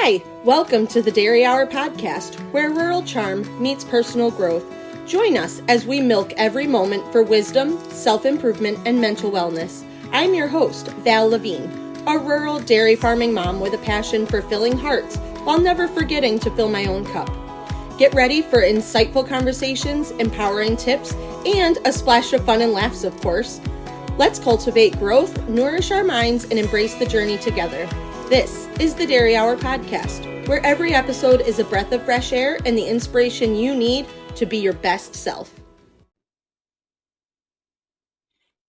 Hi, welcome to the Dairy Hour Podcast, where rural charm meets personal growth. Join us as we milk every moment for wisdom, self-improvement, and mental wellness. I'm your host, Val Lavigne, a rural dairy farming mom with a passion for filling hearts while never forgetting to fill my own cup. Get ready for insightful conversations, empowering tips, and a splash of fun and laughs, of course. Let's cultivate growth, nourish our minds, and embrace the journey together. This is the Dairy Hour Podcast, where every episode is a breath of fresh air and the inspiration you need to be your best self.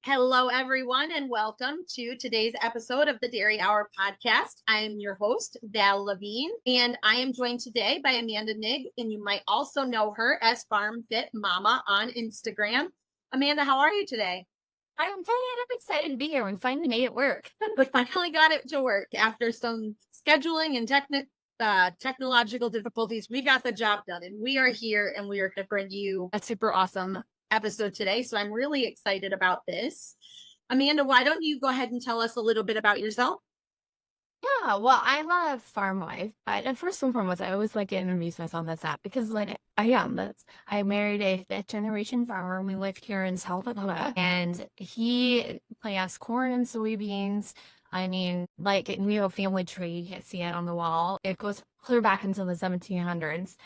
Hello, everyone, and welcome to today's episode of the Dairy Hour Podcast. I am your host, Val Lavigne, and I am joined today by Amanda Nigg, and you might also know her as FarmFit Momma on Instagram. Amanda, how are you today? I'm excited to be here. We finally made it work. We finally got it to work after some scheduling and technological difficulties. We got the job done, and we are here, and we are going to bring you a super awesome episode today. So I'm really excited about this. Amanda, why don't you go ahead and tell us a little bit about yourself? Yeah, well, I'm a farm wife, but first and foremost, I always like to introduce myself as that because I married a fifth generation farmer. We live here in South Dakota, and he plants corn and soybeans. I mean, like, we have a family tree. You can't see it on the wall. It goes clear back into the 1700s.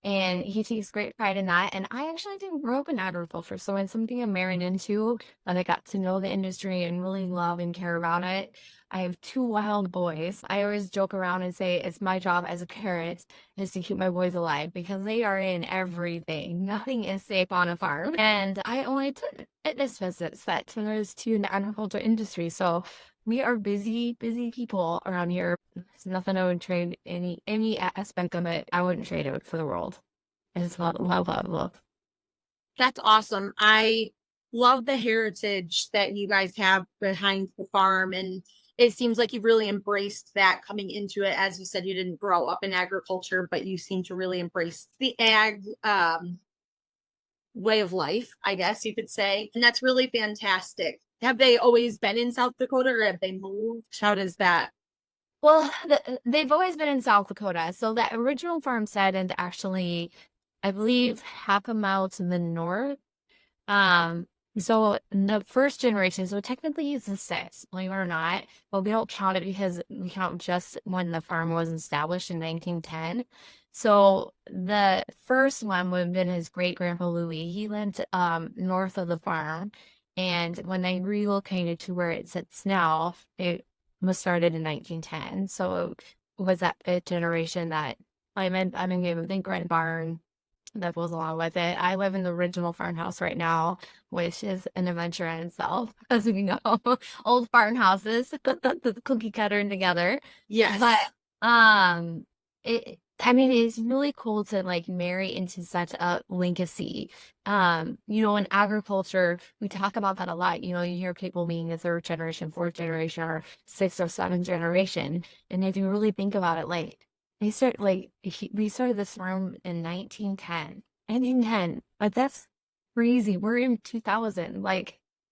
And he takes great pride in that. And I actually didn't grow up in agriculture. So it's something I'm married into, that I got to know the industry and really love and care about it. I have two wild boys. I always joke around and say it's my job as a parent is to keep my boys alive because they are in everything. Nothing is safe on a farm. And I only took fitness visits that there's to in the agriculture industry. So we are busy people around here. There's nothing I would trade any aspect of it. I wouldn't trade it for the world. It's love. That's awesome. I love the heritage that you guys have behind the farm, and it seems like you've really embraced that coming into it. As you said, you didn't grow up in agriculture, but you seem to really embrace the ag way of life, I guess you could say. And that's really fantastic. Have they always been in South Dakota, or have they moved? How does that? Well, they've always been in South Dakota. So that original farm site, and actually, I believe, half a mile to the north. So the first generation, so technically it's a six, believe it or not, but we don't count it because we count just when the farm was established in 1910. So the first one would have been his great grandpa Louis. He lived north of the farm. And when they relocated to where it sits now, it was started in 1910. So it was that fifth generation that I'm in the Grand Barn that goes along with it. I live in the original farmhouse right now, which is an adventure in itself, as we know. Old farmhouses, the cookie cutter together. Yes. But it's really cool to marry into such a legacy. In agriculture, we talk about that a lot. You hear people being a third generation, fourth generation, or sixth or seventh generation. And if you really think about it, we started this farm in 1910. But that's crazy. We're in 2000.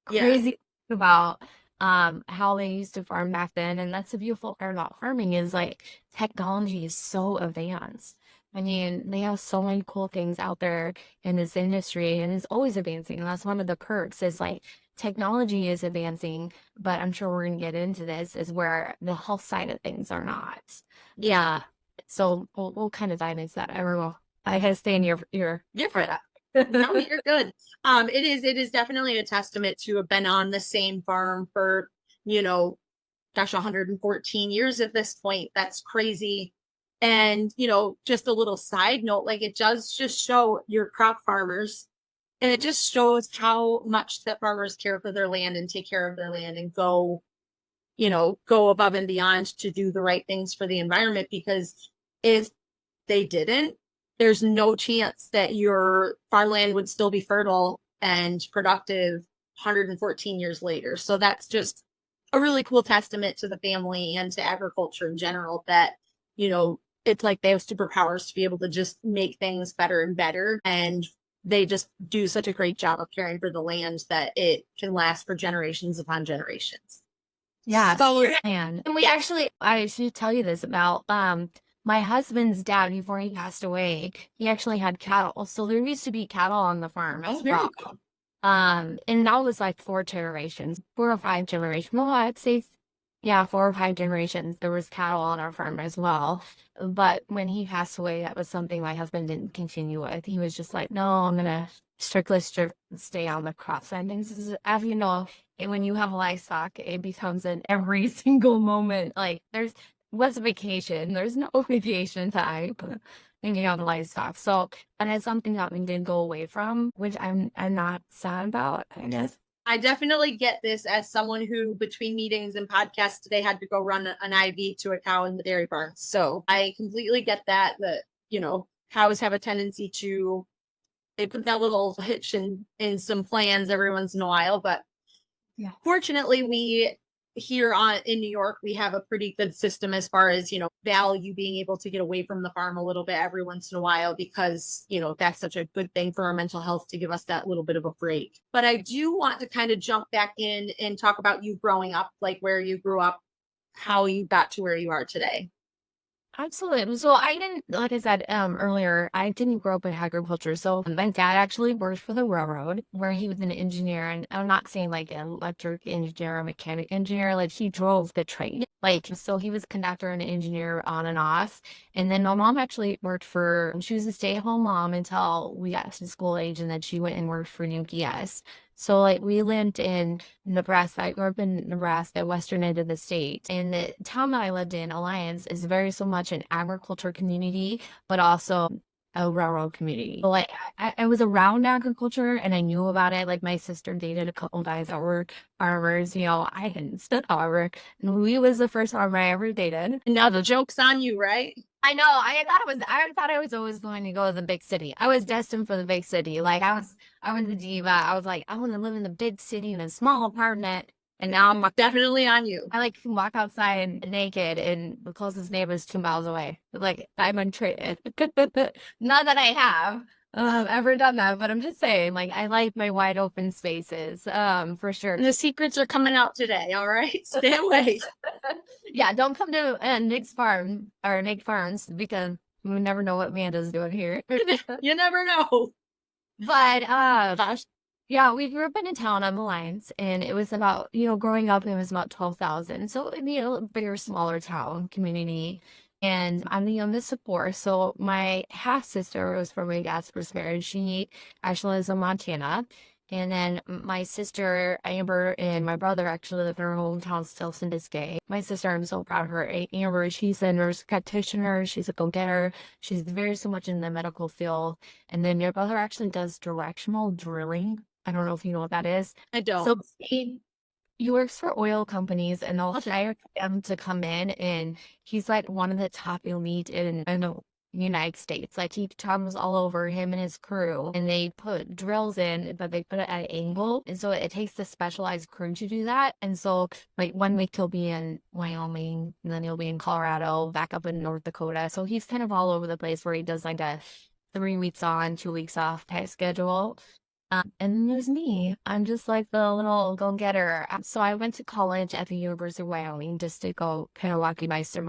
Crazy about how they used to farm back then. And that's the beautiful part about farming is technology is so advanced. I mean, they have so many cool things out there in this industry, and it's always advancing. And that's one of the perks is technology is advancing, but I'm sure we're going to get into this is where the health side of things are not. Yeah. So we'll kind of dive into that. I don't know. I had to stay in your for that. No, you're good. It is definitely a testament to have been on the same farm for, 114 years at this point. That's crazy. And, just a little side note, it does just show your crop farmers, and it just shows how much that farmers care for their land and take care of their land and go above and beyond to do the right things for the environment, because if they didn't, there's no chance that your farmland would still be fertile and productive 114 years later. So that's just a really cool testament to the family and to agriculture in general that, it's like they have superpowers to be able to just make things better and better. And they just do such a great job of caring for the land that it can last for generations upon generations. Yeah. So, and we actually, I should tell you this about, my husband's dad, before he passed away, he actually had cattle. So there used to be cattle on the farm as Very well. cool. And that was like 4 generations, 4 or 5 generations. Well, I'd say, yeah, 4 or 5 generations. There was cattle on our farm as well. But when he passed away, that was something my husband didn't continue with. He was just like, no, I'm going to strictly stay on the crop side of things. As you know, when you have livestock, it becomes an every single moment. Like what's vacation? There's no vacation time when you have livestock. So and it's something that we did go away from, which I'm not sad about, I guess. I definitely get this as someone who, between meetings and podcasts today, had to go run an IV to a cow in the dairy barn. So I completely get that, cows have a tendency to, they put that little hitch in some plans every once in a while. But Yeah. fortunately, we here in New York, we have a pretty good system as far as, value being able to get away from the farm a little bit every once in a while, because, that's such a good thing for our mental health to give us that little bit of a break. But I do want to kind of jump back in and talk about you growing up, like where you grew up, how you got to where you are today. Absolutely. So I didn't, like I said earlier, I didn't grow up in agriculture. So my dad actually worked for the railroad, where he was an engineer. And I'm not saying like an electric engineer or mechanic engineer, like he drove the train. Like, so he was a conductor and an engineer on and off. And then my mom actually she was a stay-at-home mom until we got to school age. And then she went and worked for UPS. So like we lived in Nebraska. I grew up in Nebraska, western end of the state. And the town that I lived in, Alliance, is very so much an agriculture community, but also a railroad community. So, like I was around agriculture and I knew about it. Like my sister dated a couple guys that were farmers. I hadn't stood however. And we was the first farmer I ever dated. And now the joke's on you, right? I know. I thought I was always going to go to the big city. I was destined for the big city. Like I was a diva. I was like, I want to live in the big city in a small apartment. And now I'm definitely on you. I like can walk outside naked and the closest neighbor is 2 miles away. Like I'm untreated. Not that I have ever done that, but I'm just saying, like I like my wide open spaces, for sure. The secrets are coming out today. All right, stay away. Yeah, don't come to Nigg's farm or Nigg Farms, because we never know what Amanda's doing here. You never know. But yeah, we grew up in a town on the lines, and it was about, growing up, it was about 12,000. So, a bigger, smaller town community. And I'm the youngest of four. So my half sister was from my dad's first marriage. She actually lives in Montana. And then my sister, Amber, and my brother actually live in her hometown still to this day. My sister, I'm so proud of her. Amber, she's a nurse practitioner. She's a go-getter. She's very so much in the medical field. And then your brother actually does directional drilling. I don't know if you know what that is. I don't. So he works for oil companies, and they'll hire him to come in, and he's like one of the top elite in the United States. Like he travels all over, him and his crew, and they put drills in, but they put it at an angle, and so it takes the specialized crew to do that. And so like 1 week he'll be in Wyoming, and then he'll be in Colorado, back up in North Dakota. So he's kind of all over the place, where he does like a 3 weeks on, 2 weeks off type schedule. And then there's me. I'm just like the little go-getter. So I went to college at the University of Wyoming just to go kind of walk you guys through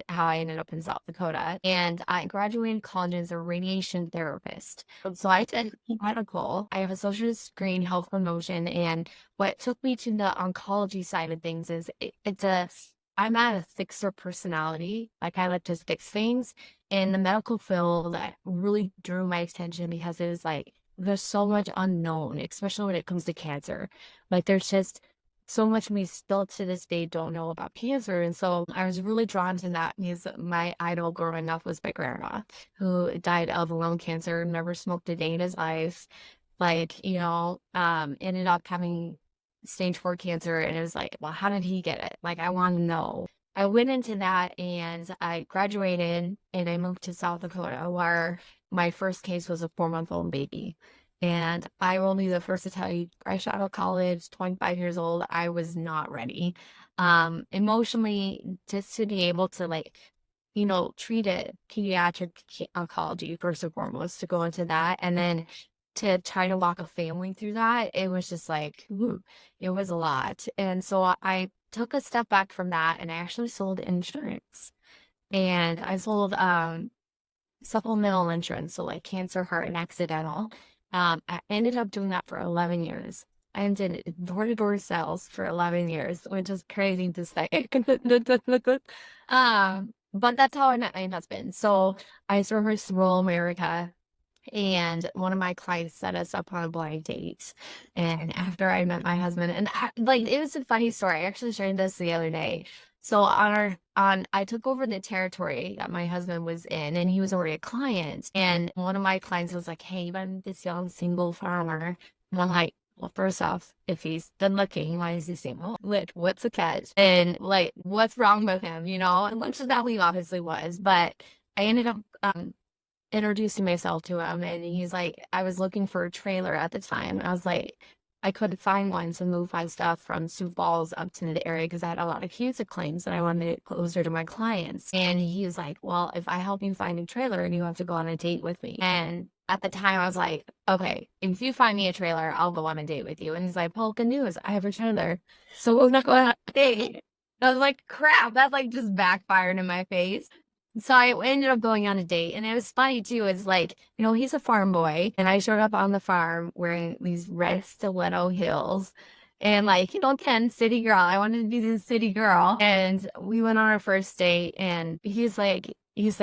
how I ended up in South Dakota. And I graduated college as a radiation therapist. So I did medical. I have associate's degree in health promotion. And what took me to the oncology side of things is I'm at a fixer personality. Like I like to fix things. In the medical field, that really drew my attention because it was like, there's so much unknown, especially when it comes to cancer. Like there's just so much we still to this day don't know about cancer. And so I was really drawn to that because my idol growing up was my grandma, who died of lung cancer, never smoked a day in his life. Like, ended up having stage 4 cancer. And it was like, well, how did he get it? Like, I want to know. I went into that and I graduated and I moved to South Dakota, where my first case was a 4-month-old baby. And I will be the first to tell you, fresh out of college, 25 years old, I was not ready. Emotionally, just to be able to treat it, pediatric oncology first and foremost, to go into that. And then to try to walk a family through that, it was just like, it was a lot. And so I took a step back from that and I actually sold insurance. and I sold supplemental insurance, so like cancer, heart, and accidental. I ended up doing that for 11 years. I did door-to-door sales for 11 years, which is crazy to say. But that's how I met my husband. So I serviced rural America, and one of my clients set us up on a blind date. And after I met my husband, and like it was a funny story. I actually shared this the other day. So I took over the territory that my husband was in, and he was already a client. And one of my clients was like, "Hey, I'm this young single farmer," and I'm like, well, first off, if he's done looking, why is he single? What's the catch? And like, what's wrong with him? You know, and much of that we obviously was, but I ended up introducing myself to him, and he's like, I was looking for a trailer at the time. I was like, I couldn't find one, so move my stuff from Sioux Falls up to the area because I had a lot of cancer claims and I wanted it closer to my clients. And he was like, well, if I help you find a trailer, and you have to go on a date with me. And at the time, I was like, okay, if you find me a trailer, I'll go on a date with you. And he's like, well, good news, I have a trailer, so we're not going on a date. I was like, crap, that like just backfired in my face. So I ended up going on a date, and it was funny too. It's like, you know, he's a farm boy, and I showed up on the farm wearing these red stiletto heels, and like, you know, again, city girl. I wanted to be the city girl, and we went on our first date, and he's like,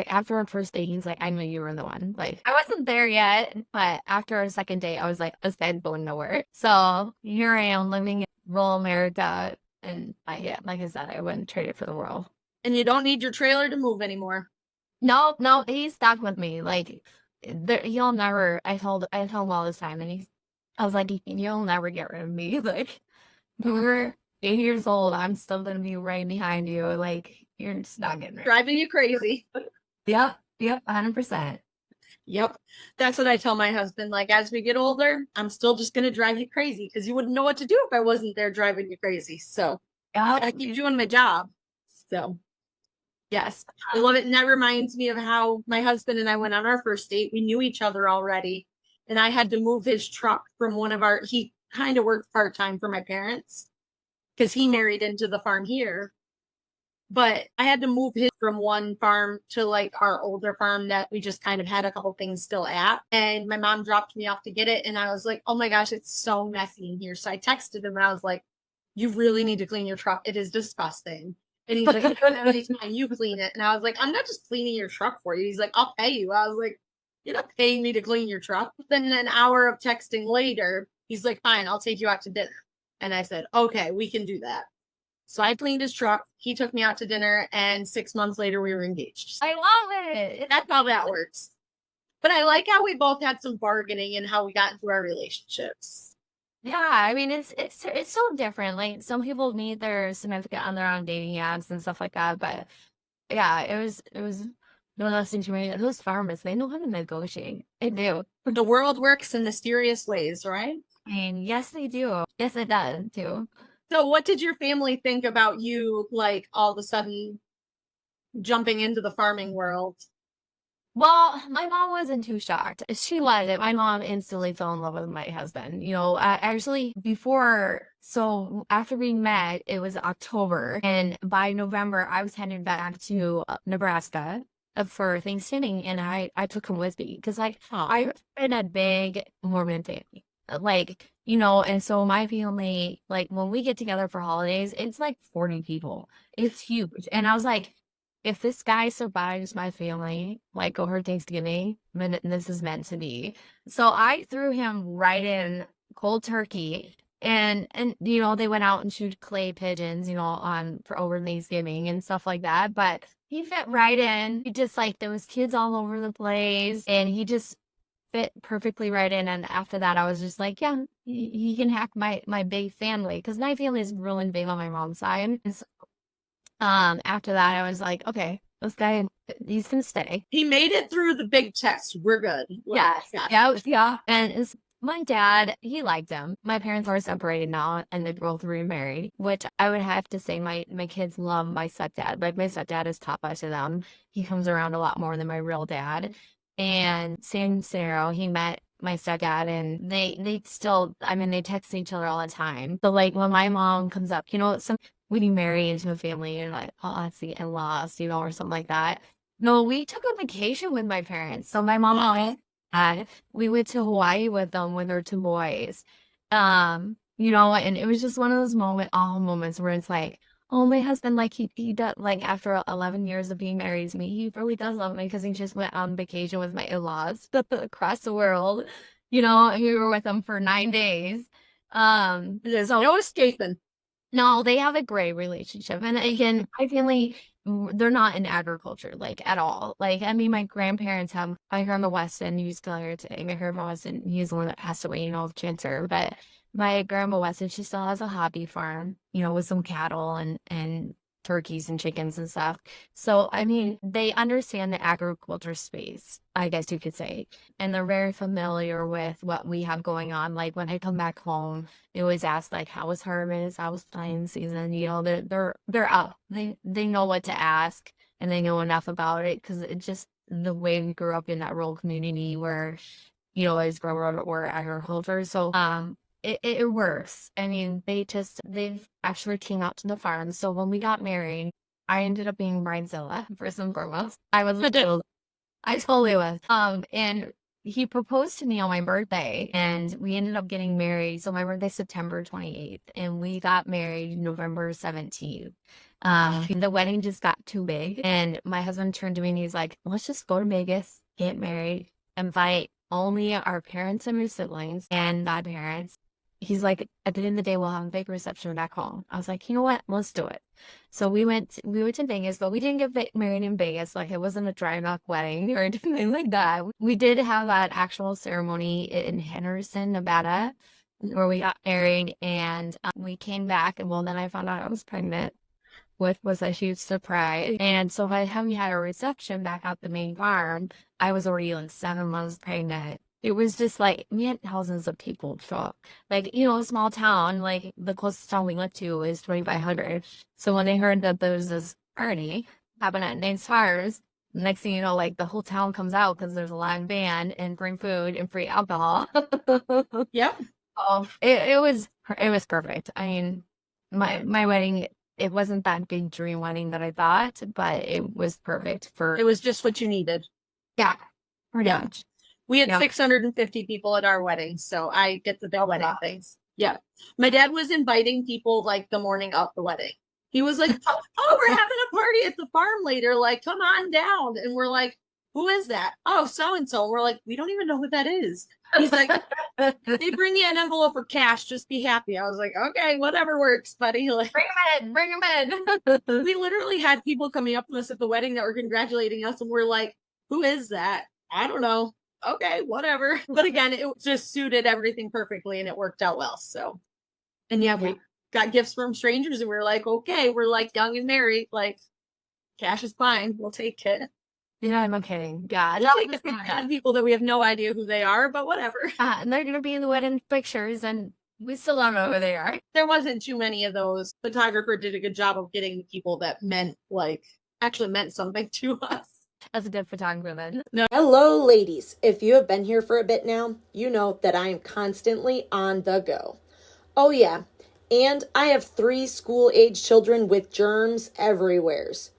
after our first date, he's like, I knew you were the one. Like, I wasn't there yet, but after our second date, I was like, this guy's going nowhere. So here I am living in rural America, and like I said, I wouldn't trade it for the world. And you don't need your trailer to move anymore. No, he's stuck with me. Like, he'll never. I told him all this time, and I was like, you'll never get rid of me. Like, we're 8 years old, I'm still gonna be right behind you. Like, you're just not getting rid. Driving you crazy. Yep, 100%. Yep. That's what I tell my husband. Like, as we get older, I'm still just gonna drive you crazy because you wouldn't know what to do if I wasn't there driving you crazy. So I keep doing my job. So. Yes, I love it. And that reminds me of how my husband and I went on our first date. We knew each other already. And I had to move his truck from he kind of worked part-time for my parents because he married into the farm here. But I had to move his from one farm to like our older farm that we just kind of had a couple things still at. And my mom dropped me off to get it. And I was like, oh my gosh, it's so messy in here. So I texted him and I was like, you really need to clean your truck. It is disgusting. And he's like, you clean it. And I was like, I'm not just cleaning your truck for you. He's like, I'll pay you. I was like, you're not paying me to clean your truck. Then an hour of texting later, he's like, fine, I'll take you out to dinner. And I said, okay, we can do that. So I cleaned his truck. He took me out to dinner. And 6 months later, we were engaged. I love it. That's how that works. But I like how we both had some bargaining and how we got into our relationships. Yeah, I mean, it's so different. Like, some people meet their significant other on dating apps and stuff like that. But yeah, it was no less interesting. Those farmers, they know how to negotiate. They do. But the world works in mysterious ways, right? I mean, yes, they do. Yes, it does too. So what did your family think about you, like, all of a sudden jumping into the farming world? Well, my mom wasn't too shocked. She loved it. My mom instantly fell in love with my husband. You know, actually so after we met, it was October. And by November, I was headed back to Nebraska for Thanksgiving. And I took him with me because I'm in a big Mormon family. Like, you know, and so my family, like, when we get together for holidays, it's like 40 people. It's huge. And I was like, if this guy survives my family, like over Thanksgiving, then this is meant to be. So I threw him right in cold turkey. And you know, they went out and shoot clay pigeons, you know, for over Thanksgiving and stuff like that. But he fit right in. He just, like, there was kids all over the place, and he just fit perfectly right in. And after that, I was just like, yeah, he can hack my big family, because my family is really big on my mom's side. And so, after that, I was like, okay, this guy, he's gonna stay. He made it through the big test. We're good. Yes. Yeah. And my dad, he liked him. My parents are separated now, and they're both remarried, which I would have to say my kids love my stepdad. Like, my stepdad is top to them. He comes around a lot more than my real dad. And same scenario, he met my stepdad, and they still, I mean, they text each other all the time. So, like, when my mom comes up, you know, when you marry into a family and like, oh, that's the in-laws, or something like that. No, we took a vacation with my parents. So my mom we went to Hawaii with them with their two boys. And it was just one of those moments where it's like, oh, my husband, like he does, like after 11 years of being married to me, he really does love me because he just went on vacation with my in-laws across the world. We were with them for 9 days. There's no escaping. No, they have a great relationship. And again, my family, they're not in agriculture, like at all. Like, I mean, my grandparents have, my grandma Weston, who's still here today. My grandma Weston, he's the one that passed away, of cancer. But my grandma Weston, she still has a hobby farm, with some cattle and turkeys and chickens and stuff. So, I mean, they understand the agriculture space, I guess you could say. And they're very familiar with what we have going on. Like when I come back home, they always ask like, how was harvest? How was planting season? They're up. They know what to ask and they know enough about it because it's just the way we grew up in that rural community where, as grow up or agriculture. So, it works. I mean, they've actually came out to the farm. So when we got married, I ended up being bridezilla first and foremost. I totally was. And he proposed to me on my birthday and we ended up getting married. So my birthday's September 28th and we got married November 17th. The wedding just got too big and my husband turned to me and he's like, let's just go to Vegas, get married, invite only our parents and my siblings and godparents. He's like, at the end of the day, we'll have a big reception back home. I was like, you know what? Let's do it. So we went to Vegas, but we didn't get married in Vegas. Like it wasn't a dry knock wedding or anything like that. We did have an actual ceremony in Henderson, Nevada, where we got married and we came back. And then I found out I was pregnant, which was a huge surprise. And so by the time we had a reception back at the main farm, I was already like 7 months pregnant. It was just like, we had thousands of people show up. Like, a small town, like the closest town we went to is 2,500. So when they heard that there was this party happening at Nate's Farms, next thing you know, like the whole town comes out because there's a live band and free food and free alcohol. Yep. Oh, it was perfect. I mean, my wedding, it wasn't that big dream wedding that I thought, but it was perfect It was just what you needed. Yeah, pretty much. We had 650 people at our wedding, so I get the big wedding things. Yeah. My dad was inviting people like the morning of the wedding. He was like, oh, we're having a party at the farm later. Like, come on down. And we're like, who is that? Oh, so-and-so. We're like, we don't even know who that is. He's like, they bring you an envelope for cash. Just be happy. I was like, okay, whatever works, buddy. Like, bring them in. We literally had people coming up to us at the wedding that were congratulating us. And we're like, who is that? I don't know. Okay, whatever. But again, it just suited everything perfectly and it worked out well. So, and we got gifts from strangers and we were like, okay, we're like young and married. Like, cash is fine. We'll take it. Yeah, I'm okay. God. Like people that we have no idea who they are, but whatever. And they're going to be in the wedding pictures and we still don't know who they are. There wasn't too many of those. Photographer did a good job of getting the people that actually meant something to us. As a good photographer then. No. Hello, ladies. If you have been here for a bit now, you know that I am constantly on the go. Oh yeah, and I have 3 school-age children with germs everywheres.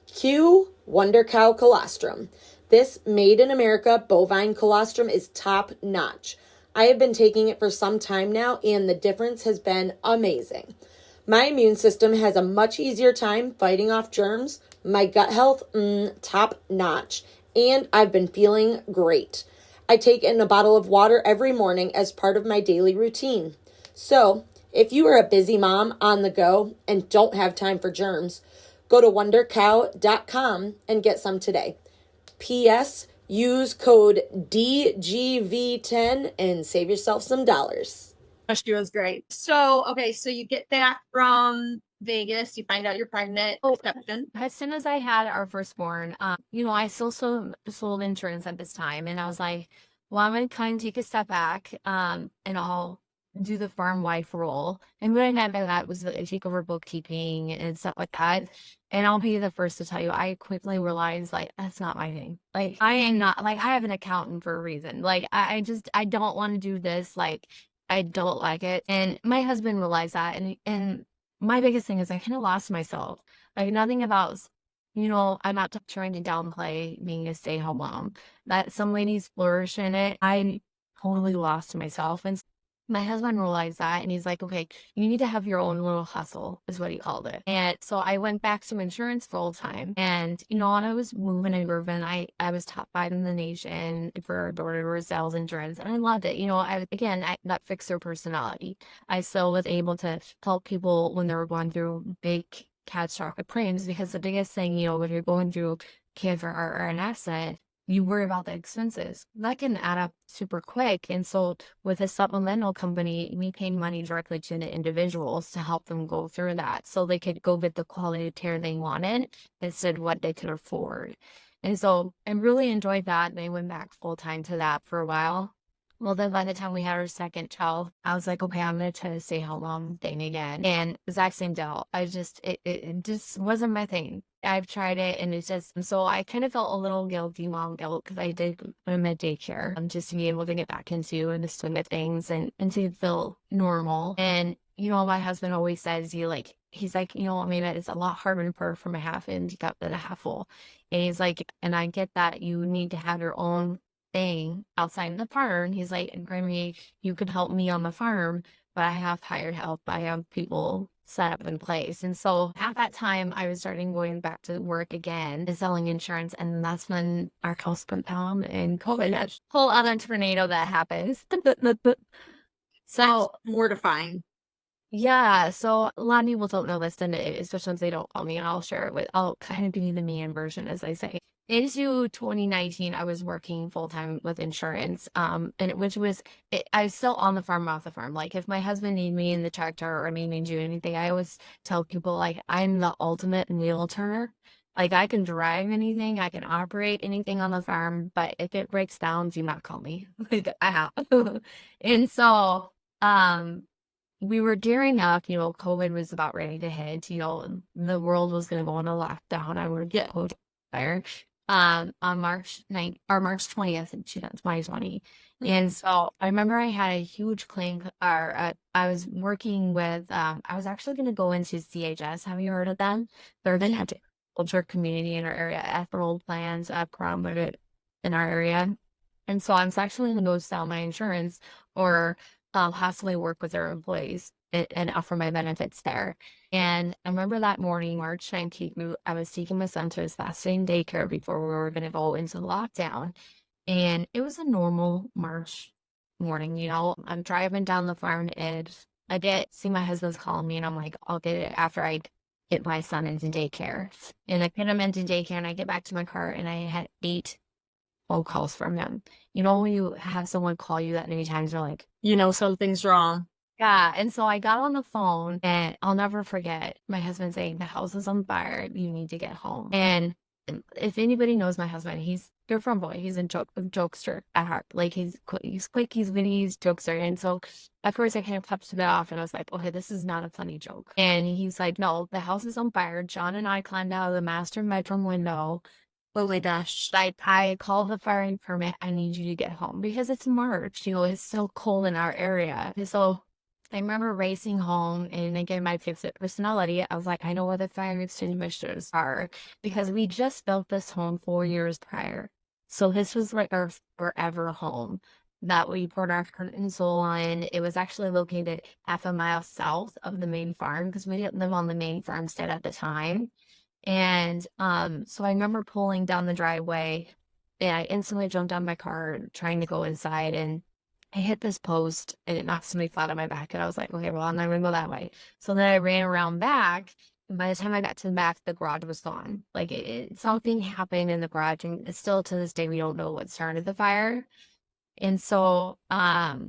Cue Wonder Cow Colostrum. This made in America bovine colostrum is top notch. I have been taking it for some time now and the difference has been amazing. My immune system has a much easier time fighting off germs. My gut health, top notch. And I've been feeling great. I take in a bottle of water every morning as part of my daily routine. So, if you are a busy mom on the go and don't have time for germs, go to wondercow.com and get some today. P.S. Use code DGV10 and save yourself some dollars. She was great. So you get back from Vegas, you find out you're pregnant. As soon as I had our firstborn, I still sold insurance at this time. And I was like, well, I'm going to kind of take a step back and I'll do the farm wife role. And what I meant by that was that I take over bookkeeping and stuff like that. And I'll be the first to tell you, I quickly realized, like, that's not my thing. Like, I am not, like, I have an accountant for a reason. Like, I don't want to do this. Like, I don't like it. And my husband realized that. And my biggest thing is I kind of lost myself. Like nothing about, I'm not trying to downplay being a stay-at-home mom. That some ladies flourish in it. I totally lost myself. And my husband realized that and he's like, okay, you need to have your own little hustle, is what he called it. And so I went back to insurance full time. And, when I was moving and grooving, I was top 5 in the nation for door-to-door sales insurance. And I loved it. I that fixed their personality. I still was able to help people when they were going through big catastrophic claims, because the biggest thing, when you're going through cancer or an accident, you worry about the expenses. That can add up super quick. And so with a supplemental company, we pay money directly to the individuals to help them go through that so they could go get the quality of care they wanted instead of what they could afford. And so I really enjoyed that. And I went back full time to that for a while. Well, then by the time we had our second child, I was like, okay, I'm going to try to stay home mom thing again. And exact same deal. It just wasn't my thing. I've tried it and it's just, so I kind of felt a little guilty, mom guilt, because I did put him at daycare just to be able to get back into and the swing of things and to feel normal. And, my husband always says, he's like, I mean, it's a lot harder to pour from a half empty cup than a half full. And he's like, and I get that you need to have your own thing outside the farm. He's like, and Grammy, you could help me on the farm, but I have hired help. I have people set up in place. And so at that time, I was starting going back to work again and selling insurance. And that's when our house went down and COVID, that whole other tornado that happens. That's So mortifying. yeah, so a lot of people don't know this, and especially if they don't call me, and I'll kind of give you the mean version, as I say. Into 2019, I was working full time with insurance, and I was still on the farm, off the farm. Like if my husband needed me in the tractor or needed me to do anything, I always tell people like I'm the ultimate wheel turner. Like I can drive anything, I can operate anything on the farm, but if it breaks down, do not call me. Like I have. And so, we were gearing up, COVID was about ready to hit, the world was going to go into lockdown. I would get fire on March 9th or March 20th in 2020. And so I remember I had a huge claim, I was working with, I was actually going to go into CHS. Have you heard of them? They're the agriculture community in our area, ethical plans, promoted in our area. And so I was actually going to go sell my insurance or possibly work with their employees and offer my benefits there. And I remember that morning, March 19th, I was taking my son to his fasting daycare before we were going to go into lockdown. And it was a normal March morning, I'm driving down the farm and I see my husband's calling me and I'm like, I'll get it after I get my son into daycare. And I get him into daycare and I get back to my car and I had 8 phone calls from him. When you have someone call you that many times, you're like, something's wrong. yeah. And so I got on the phone and I'll never forget my husband saying, the house is on fire. You need to get home. And if anybody knows my husband, they're from boy. He's a jokester at heart. Like he's quick, he's witty, he's jokester. And so at first I kind of popped it off and I was like, okay, this is not a funny joke. And he's like, no, the house is on fire. John and I climbed out of the master bedroom window. Oh my gosh, I called the fire permit. I need you to get home because it's March, it's so cold in our area. And so I remember racing home and again, my fixed personality, I was like, I know where the fire extinguishers are because we just built this home 4 years prior. So this was like our forever home that we poured our curtains on. It was actually located half a mile south of the main farm because we didn't live on the main farmstead at the time. And so I remember pulling down the driveway and I instantly jumped out of my car trying to go inside and I hit this post and it knocked somebody flat on my back and I was like, okay, well, I'm not gonna go that way. So then I ran around back and by the time I got to the back, the garage was gone. Like something happened in the garage and it's still to this day, we don't know what started the fire. And so I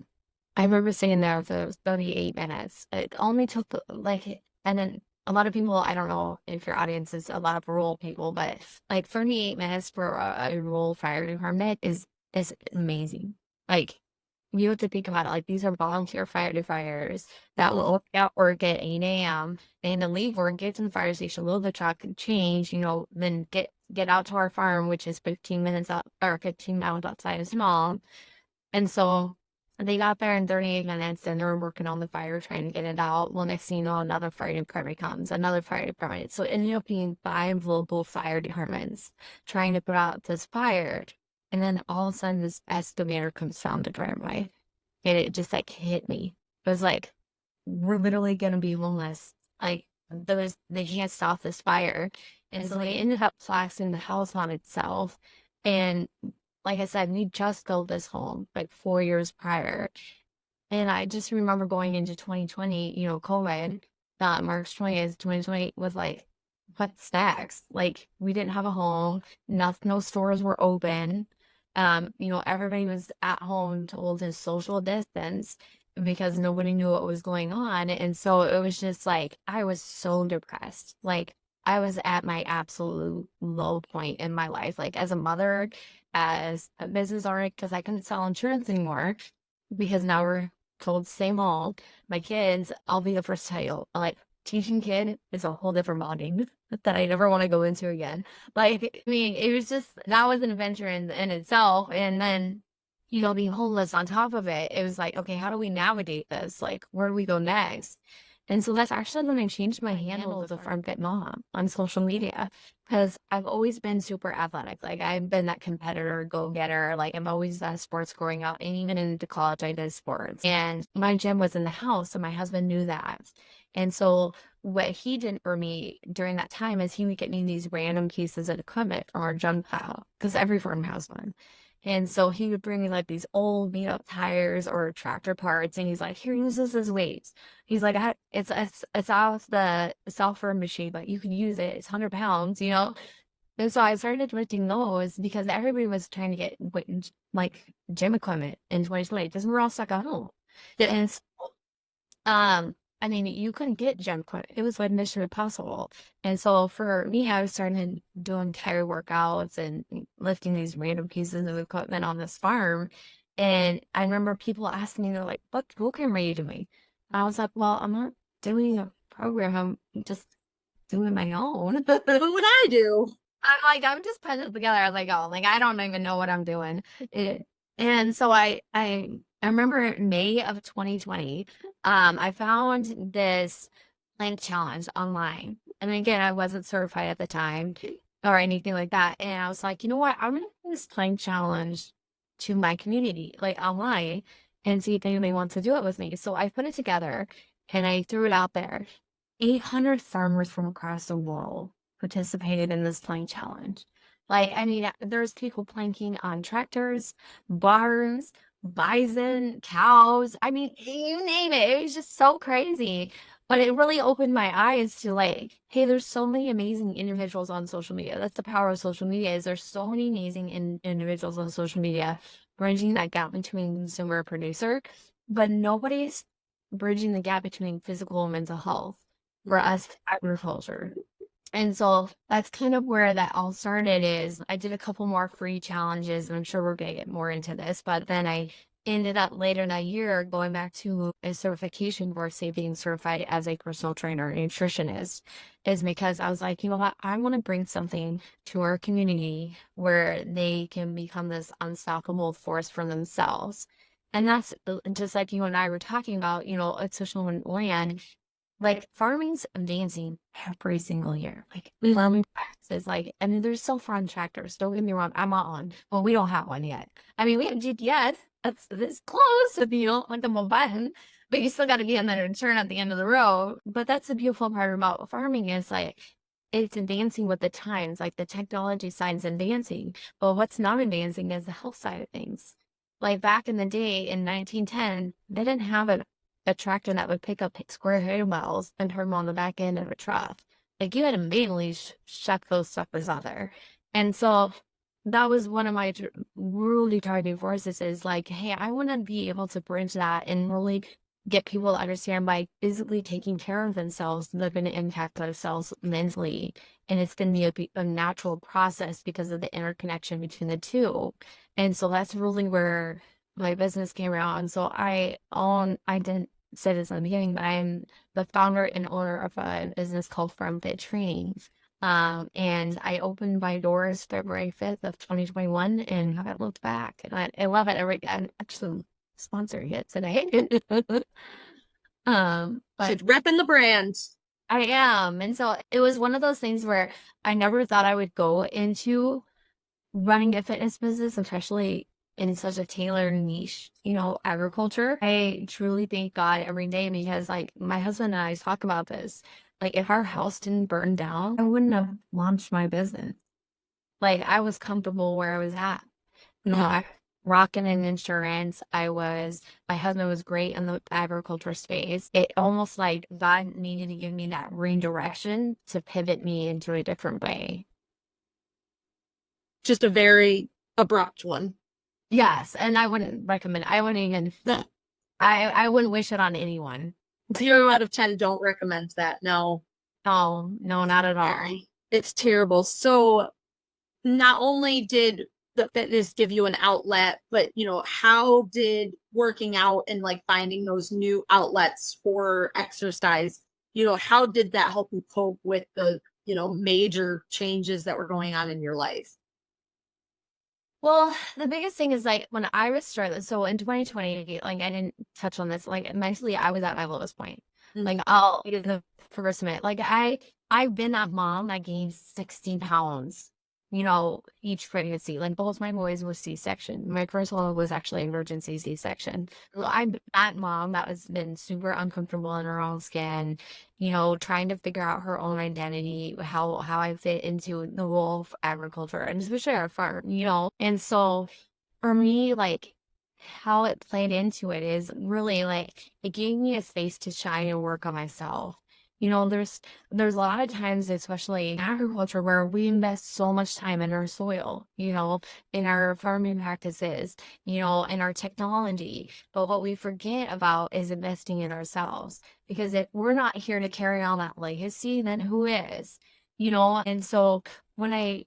remember sitting there for 38 minutes. It only took and then a lot of people, I don't know if your audience is a lot of rural people, but like 38 minutes for a rural fire department is amazing. Like you have to think about it. Like these are volunteer firefighters that will out work at 8 a.m. and then leave work, get to the fire station, load the truck, change, then get out to our farm, which is 15 minutes out or 15 miles outside of Small. And so They got there in 38 minutes and they were working on the fire, trying to get it out. Well, next thing you know, another fire department comes, another fire department. So it ended up being 5 local fire departments trying to put out this fire. And then all of a sudden, this excavator comes down the driveway. And it just like hit me. It was like, we're literally going to be homeless. Like, they can't stop this fire. And so they ended up blasting the house on itself. And like I said, we just built this home like 4 years prior. And I just remember going into 2020, COVID, March 20th, 2020 was like, what's next? Like, we didn't have a home, no stores were open. Everybody was at home told to social distance because nobody knew what was going on. And so it was just like, I was so depressed. Like, I was at my absolute low point in my life, like as a mother, as a business owner, because I couldn't sell insurance anymore because now we're told same old. My kids, I'll be the first to tell you, like, teaching kid is a whole different bonding that I never want to go into again. Like, I mean, it was just, that was an adventure in itself. And then, being homeless on top of it, it was like, okay, how do we navigate this? Like, where do we go next? And so that's actually when I changed my handle to FarmFit Mom on social media, because I've always been super athletic. Like, I've been that competitor, go-getter. Like, I've always done sports growing up, and even into college, I did sports. And my gym was in the house, so my husband knew that. And so what he did for me during that time is he would get me these random pieces of equipment from our gym pile, because every farm has one. And so he would bring me like these old beat up tires or tractor parts. And he's like, here, use this as weights. He's like, it's off the self-firm machine, but you can use it. It's 100 pounds, And so I started lifting those because everybody was trying to get like gym equipment in 2020 because we're all stuck at home. Yeah. And so, I mean, you couldn't get gym equipment. It was like mission impossible. And so for me, I was starting doing tire workouts and lifting these random pieces of equipment on this farm. And I remember people asking me, they're like, what program are you doing? I was like, well, I'm not doing a program. I'm just doing my own. What would I do? I'm just putting it together. I was like, oh, like, I don't even know what I'm doing. And so I remember in May of 2020, I found this plank challenge online. And again, I wasn't certified at the time or anything like that. And I was like, you know what? I'm going to do this plank challenge to my community, like online, and see if anybody wants to do it with me. So I put it together and I threw it out there. 800 farmers from across the world participated in this plank challenge. Like, I mean, there's people planking on tractors, barns, bison, cows. I mean, you name it. It was just so crazy. But it really opened my eyes to like, hey, there's so many amazing individuals on social media. That's the power of social media, is there's so many amazing individuals on social media bridging that gap between consumer and producer. But nobody's bridging the gap between physical and mental health for us agriculture. And so that's kind of where that all started. Is I did a couple more free challenges, and I'm sure we're going to get more into this, but then I ended up later in that year going back to a certification course, being certified as a personal trainer and nutritionist, is because I was like, you know what, I want to bring something to our community where they can become this unstoppable force for themselves. And that's just like you and I were talking about, at Social Land. Like, farming's advancing every single year. Like, farming practices, like, I mean, there's so fun tractors. Don't get me wrong, I'm not on. Well, we don't have one yet. I mean, we have GPS. That's this close if you don't like the button, but you still got to be on there and turn at the end of the road. But that's the beautiful part about farming, is like, it's advancing with the times. Like, the technology side is advancing, but what's not advancing is the health side of things. Like, back in the day in 1910, they didn't have a tractor that would pick up square hay bales and turn them on the back end of a truck. Like, you had to manually shuck those suckers out there. And so that was one of my really driving forces, is like, hey, I want to be able to bridge that and really get people to understand by physically taking care of themselves, they're going to impact themselves mentally. And it's going to be a natural process because of the interconnection between the two. And so that's really where my business came around. So I didn't say this in the beginning, but I'm the founder and owner of a business called FarmFit Training. And I opened my doors February 5th of 2021 and haven't looked back. And I love it. Actually, sponsoring it today. But Should repping the brand. I am. And so it was one of those things where I never thought I would go into running a fitness business, especially in such a tailored niche, agriculture. I truly thank God every day because like my husband and I talk about this. Like if our house didn't burn down, I wouldn't have launched my business. Like I was comfortable where I was at. I rocking in insurance. My husband was great in the agriculture space. It almost like God needed to give me that redirection to pivot me into a different way. Just a very abrupt one. Yes. And I wouldn't recommend, I wouldn't even, I wouldn't wish it on anyone. 0 out of 10 don't recommend that. No. No, not at all. It's terrible. So not only did the fitness give you an outlet, but how did working out and like finding those new outlets for exercise, how did that help you cope with the major changes that were going on in your life? Well, the biggest thing is like when I was struggling, so in 2020, like I didn't touch on this, like mentally I was at my lowest point. Like I'll give the first minute. Like I've been that mom that gained 16 pounds, each pregnancy. Like both my boys was C-section. My first one was actually emergency C-section. So I'm that mom that has been super uncomfortable in her own skin, trying to figure out her own identity, how I fit into the role of agriculture and especially our farm, And so for me, like how it played into it is really like it gave me a space to shine and work on myself. There's a lot of times, especially in agriculture, where we invest so much time in our soil, in our farming practices, in our technology. But what we forget about is investing in ourselves. Because if we're not here to carry on that legacy, then who is? And so when I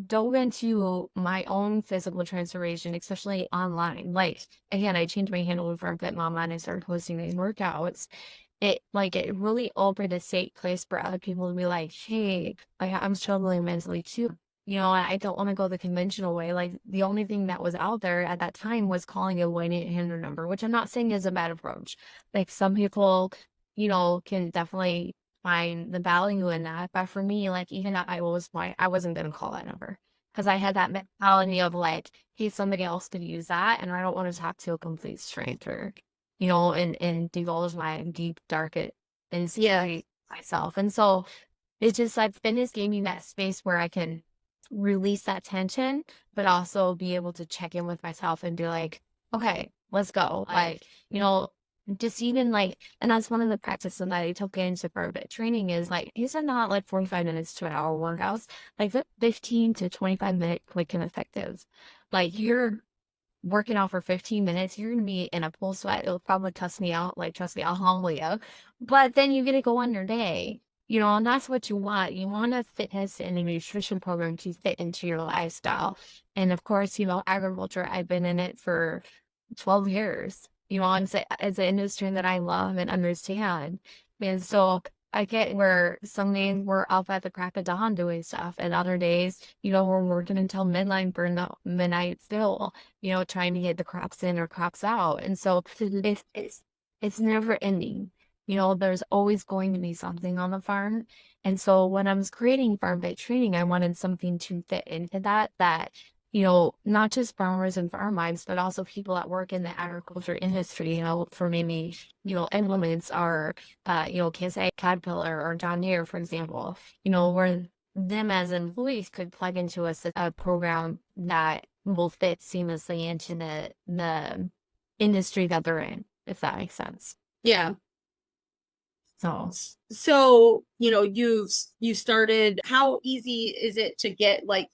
dove into my own physical transformation, especially online, like again, I changed my handle to FarmFit Momma and I started posting these workouts. It really opened a safe place for other people to be like, hey, I'm struggling mentally too. I don't want to go the conventional way. Like the only thing that was out there at that time was calling a 1-800 number, which I'm not saying is a bad approach. Like some people, can definitely find the value in that. But for me, like even at my lowest point, I wasn't going to call that number because I had that mentality of like, hey, somebody else could use that. And I don't want to talk to a complete stranger. And divulge my deep, dark inside myself. And so it's just like fitness gave me that space where I can release that tension, but also be able to check in with myself and be like, okay, let's go. Like, just even like, and that's one of the practices that I took into FarmFit Training is like, these are not like 45 minutes to an hour workouts, like 15 to 25 minute quick and effective. Like you're working out for 15 minutes, you're gonna be in a full sweat. It'll probably cuss me out. Like, trust me, I'll humble you. But then you get to go on your day, and that's what you want. You want a fitness and a nutrition program to fit into your lifestyle. And of course, agriculture, I've been in it for 12 years. It's an industry that I love and understand. And so I get where some days we're up at the crack of dawn doing stuff, and other days, we're working until midnight still, trying to get the crops in or crops out. And so it's never ending. There's always going to be something on the farm. And so when I was creating FarmFit Training, I wanted something to fit into that, not just farmers and farm wives, but also people that work in the agriculture industry, for maybe, implements are, can't say Caterpillar or John Deere, for example, where them as employees could plug into a program that will fit seamlessly into the industry that they're in, if that makes sense. Yeah. So, you started, how easy is it to get like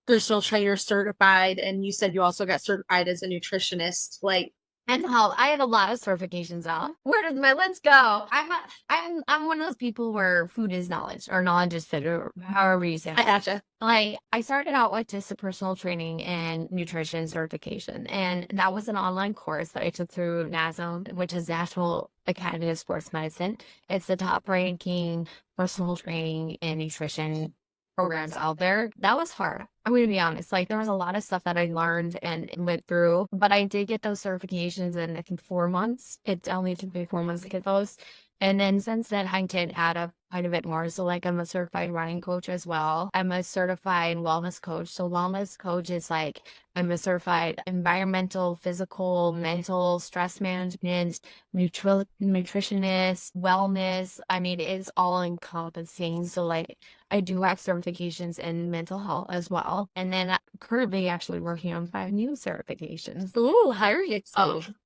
personal trainer certified? And you said you also got certified as a nutritionist. Like, and how I have a lot of certifications out. Where does my list go? I'm one of those people where food is knowledge or knowledge is fit, or however you say it. I gotcha. Like I started out with just a personal training and nutrition certification, and that was an online course that I took through NASM, which is National Academy of Sports Medicine. It's the top ranking personal training and nutrition programs out there. That was hard. I'm going to be honest. Like, there was a lot of stuff that I learned and went through, but I did get those certifications in, I think, 4 months. It only took me 4 months to get those. And then since then, I did add up quite a bit more. So, like, I'm a certified running coach as well. I'm a certified wellness coach. So, wellness coach is like, I'm a certified environmental, physical, mental, stress management, nutritionist, wellness. I mean, it's all encompassing. So, like, I do have certifications in mental health as well. And then I'm currently actually working on 5 new certifications. Ooh, very exciting.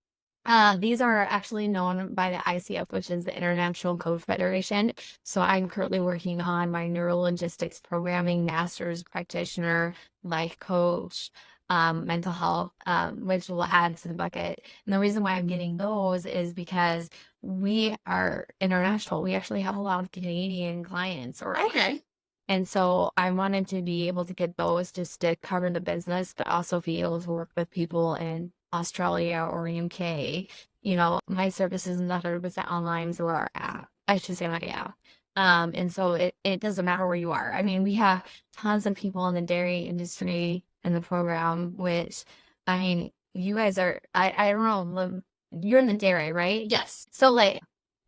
These are actually known by the ICF, which is the International Coach Federation. So I'm currently working on my neurolinguistics programming master's practitioner, life coach, mental health, which will add to the bucket. And the reason why I'm getting those is because we are international. We actually have a lot of Canadian clients already. Okay. And so I wanted to be able to get those just to cover the business, but also be able to work with people in Australia or UK. You know, my service is 100% online through our app. I should say my app. And so it doesn't matter where you are. I mean, we have tons of people in the dairy industry in the program, which, I mean, you guys are, I don't know, you're in the dairy, right? Yes. So, like,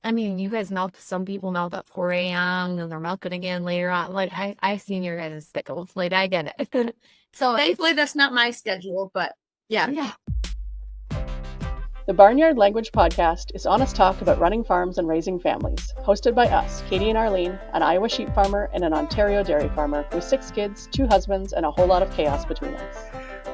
I mean, you guys milk, some people milk at 4 a.m. and they're milking again later on. Like, I've seen your guys' schedules. Like, I get it. So, Thankfully, that's not my schedule, but yeah. The Barnyard Language Podcast is honest talk about running farms and raising families, hosted by us, Katie and Arlene, an Iowa sheep farmer and an Ontario dairy farmer with 6 kids, 2 husbands, and a whole lot of chaos between us.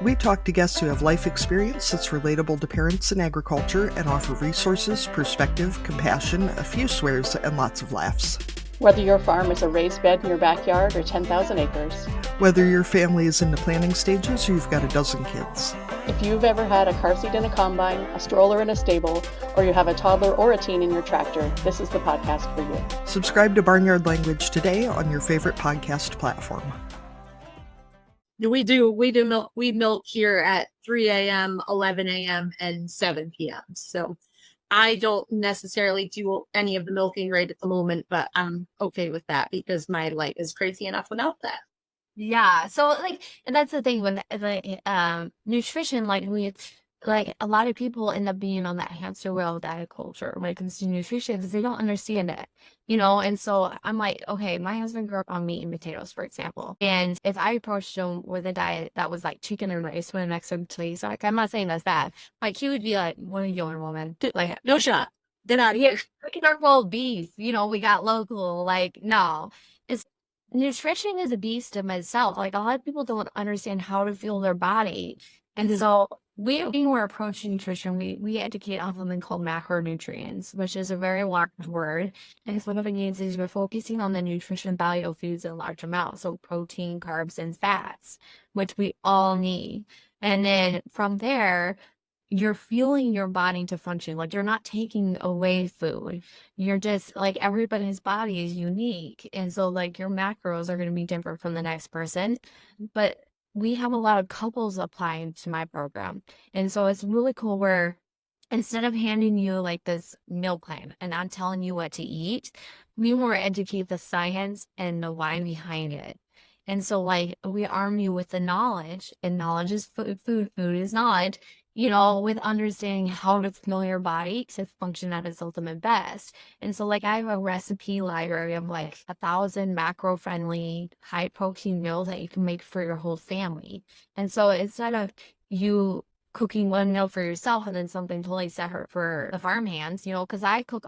We talk to guests who have life experience that's relatable to parents in agriculture and offer resources, perspective, compassion, a few swears, and lots of laughs. Whether your farm is a raised bed in your backyard or 10,000 acres. Whether your family is in the planning stages or you've got a dozen kids. If you've ever had a car seat in a combine, a stroller in a stable, or you have a toddler or a teen in your tractor, this is the podcast for you. Subscribe to Barnyard Language today on your favorite podcast platform. We do milk. We milk here at 3 a.m., 11 a.m., and 7 p.m. So I don't necessarily do any of the milking right at the moment, but I'm okay with that because my life is crazy enough without that. yeah. So, like, and that's the thing when, like, nutrition, like, a lot of people end up being on that hamster wheel of diet culture when it comes to nutrition because they don't understand it, you know? And so I'm like, okay, my husband grew up on meat and potatoes, for example. And if I approached him with a diet that was like chicken and rice with an extra cheese, like, I'm not saying that's bad. Like, he would be like, what are you doing, woman? Like, No shot. Get out of here. cooking our cold beef, you know, we got local. Like, no. It's nutrition is a beast in itself. Like, a lot of people don't understand how to fuel their body. And so when we're approaching nutrition, we educate on something called macronutrients, which is a very large word. And what it means is we're focusing on the nutrition value of foods in large amounts, so protein, carbs, and fats, which we all need. And then from there, you're fueling your body to function. Like, you're not taking away food. You're just, like, everybody's body is unique. And so, like, your macros are going to be different from the next person. But we have a lot of couples applying to my program. And so it's really cool where instead of handing you like this meal plan and I'm telling you what to eat, we more educate the science and the why behind it. And so, like, we arm you with the knowledge, and knowledge is food, food is knowledge, you know, with understanding how to fuel your body to function at its ultimate best. And so, like, I have a recipe library of like 1,000 macro-friendly, high-protein meals that you can make for your whole family. And so instead of you cooking one meal for yourself and then something totally separate for the farm hands, you know, because I cook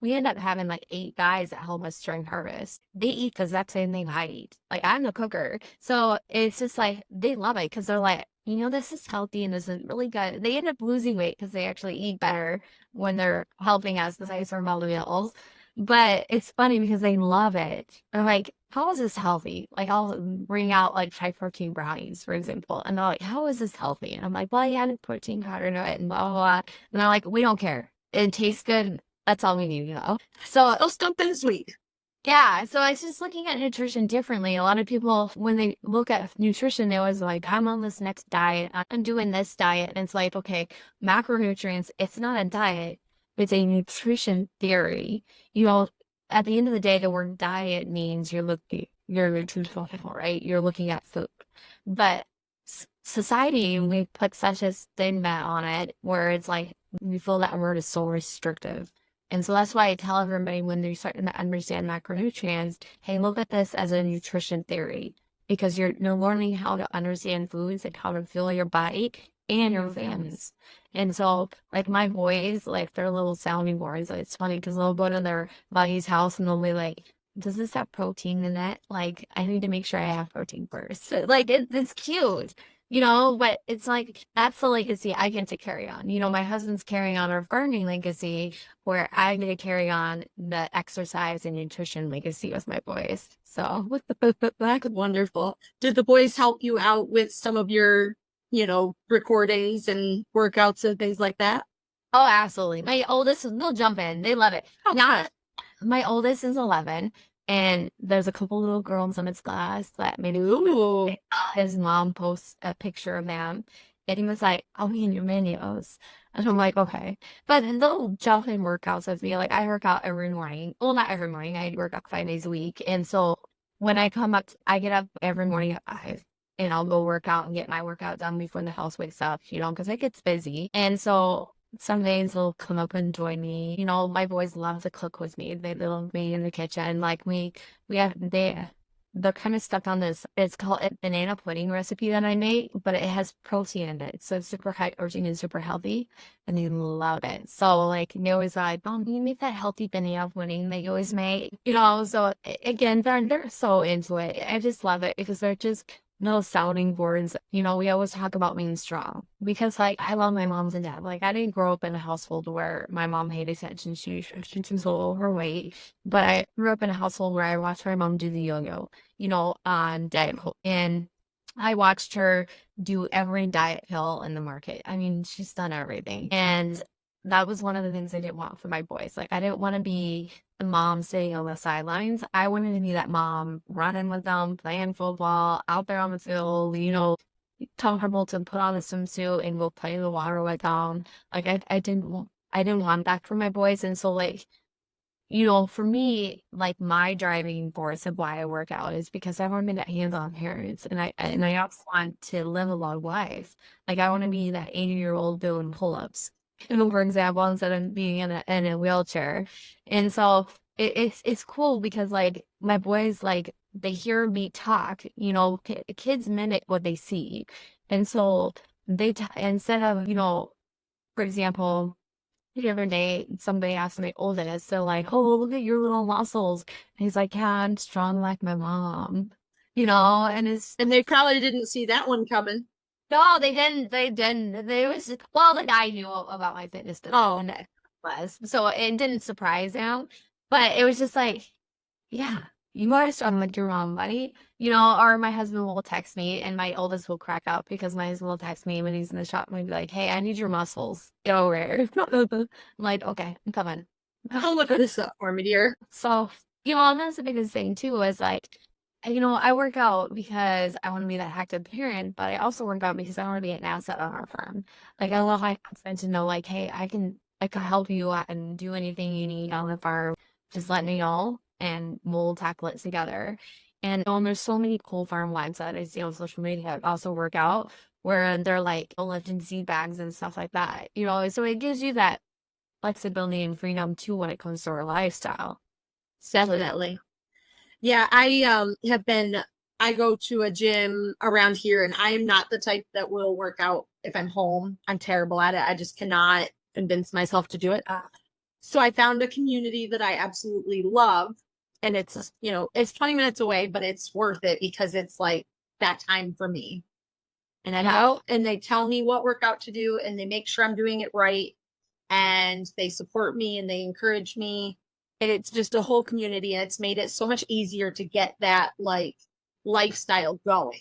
we end up having like 8 guys that help us during harvest. They eat the exact same thing I eat. Like, I'm the cooker. So it's just like, they love it because they're like, you know, this is healthy and this is really good. They end up losing weight because they actually eat better when they're helping us because I serve all the meals. But it's funny because they love it. They're like, how is this healthy? Like, I'll bring out like high protein brownies, for example. And they're like, how is this healthy? And I'm like, well, I added protein powder to it and blah, blah, blah. And they're like, we don't care. It tastes good. That's all we need, you know? So Oh, something sweet. yeah, so I was just looking at nutrition differently. A lot of people, when they look at nutrition, they always like, I'm on this next diet. I'm doing this diet. And it's like, okay, macronutrients, it's not a diet. It's a nutrition theory. You know, at the end of the day, the word diet means you're looking you're nutritional, right? You're looking at food. But society, we put such a stigma on it where it's like we feel that word is so restrictive. And so that's why I tell everybody when they're starting to understand macronutrients, hey, look at this as a nutrition theory, because you're learning how to understand foods and how to fuel your body and your families. And so, like, my boys, like, they're little sounding boards. Like, it's funny because they'll go to their buddy's house and they'll be like, does this have protein in it? Like, I need to make sure I have protein first. So, like, it's cute, but it's like, that's the legacy I get to carry on. My husband's carrying on our farming legacy, where I get to carry on the exercise and nutrition legacy with my boys. So, that's wonderful. Did the boys help you out with some of your, recordings and workouts and things like that? Oh, absolutely. My oldest, they'll jump in. They love it. Oh, yeah. My oldest is 11, and there's a couple little girls in his class that made his mom post a picture of them, and he was like, I'll be in your videos. And I'm like, okay. But then they'll jump in workouts with me. Like, I work out every morning. Well, not every morning. I work out 5 days a week. And so when I come up, I get up every morning at 5. And I'll go work out and get my workout done before the house wakes up, because it gets busy. And so some days they'll come up and join me. My boys love to cook with me. They love me in the kitchen. Like, they're kind of stuck on this. It's called a banana pudding recipe that I make, but it has protein in it. So it's super high protein and super healthy, and they love it. So, like, they always like, Mom, can you make that healthy banana pudding that you always make? So again, they're so into it. I just love it because they're just no sounding boards. We always talk about being strong because, like, I love my mom and dad. Like, I didn't grow up in a household where my mom hated attention. She was a little overweight, but I grew up in a household where I watched my mom do the yo-yo, on diet. And I watched her do every diet pill in the market. I mean, she's done everything. And that was one of the things I didn't want for my boys. Like, I didn't want to be the mom sitting on the sidelines. I wanted to be that mom running with them, playing football, out there on the field, comfortable to put on a swimsuit and go play in the water with them. Like, I didn't want that for my boys. And so, like, for me, like, my driving force of why I work out is because I want to be that hands-on parent, and I also want to live a long life. Like, I want to be that 80-year-old doing pull-ups, for example, instead of being in a wheelchair. And so it's cool because, like, my boys, like, they hear me talk. Kids mimic what they see, and so they instead of for example, the other day, somebody asked my oldest, they're like, oh, look at your little muscles. And he's like, yeah, I'm strong like my mom, and they probably didn't see that one coming. No, they didn't. The guy knew about my fitness. And it was. So it didn't surprise him. But it was just like, yeah, you are strong like your mom, buddy. Or my husband will text me, and my oldest will crack up because my husband will text me when he's in the shop and be like, hey, I need your muscles. Get over here. I'm like, okay, I'm coming. I'll look this up for me, dear. So, and that's the biggest thing too, is like, I work out because I want to be that active parent, but I also work out because I want to be an asset on our farm. Like, I love my husband to know, like, hey, I can help you out and do anything you need on the farm. Just let me know, and we'll tackle it together. And there's so many cool farm wives that I see on social media that also work out, where they're like lifting seed bags and stuff like that. So it gives you that flexibility and freedom too when it comes to our lifestyle. Definitely. Yeah, I go to a gym around here, and I am not the type that will work out if I'm home. I'm terrible at it. I just cannot convince myself to do it. So I found a community that I absolutely love, and it's 20 minutes away, but it's worth it because it's like that time for me. And I go, and they tell me what workout to do, and they make sure I'm doing it right, and they support me and they encourage me. And it's just a whole community, and it's made it so much easier to get that, like, lifestyle going,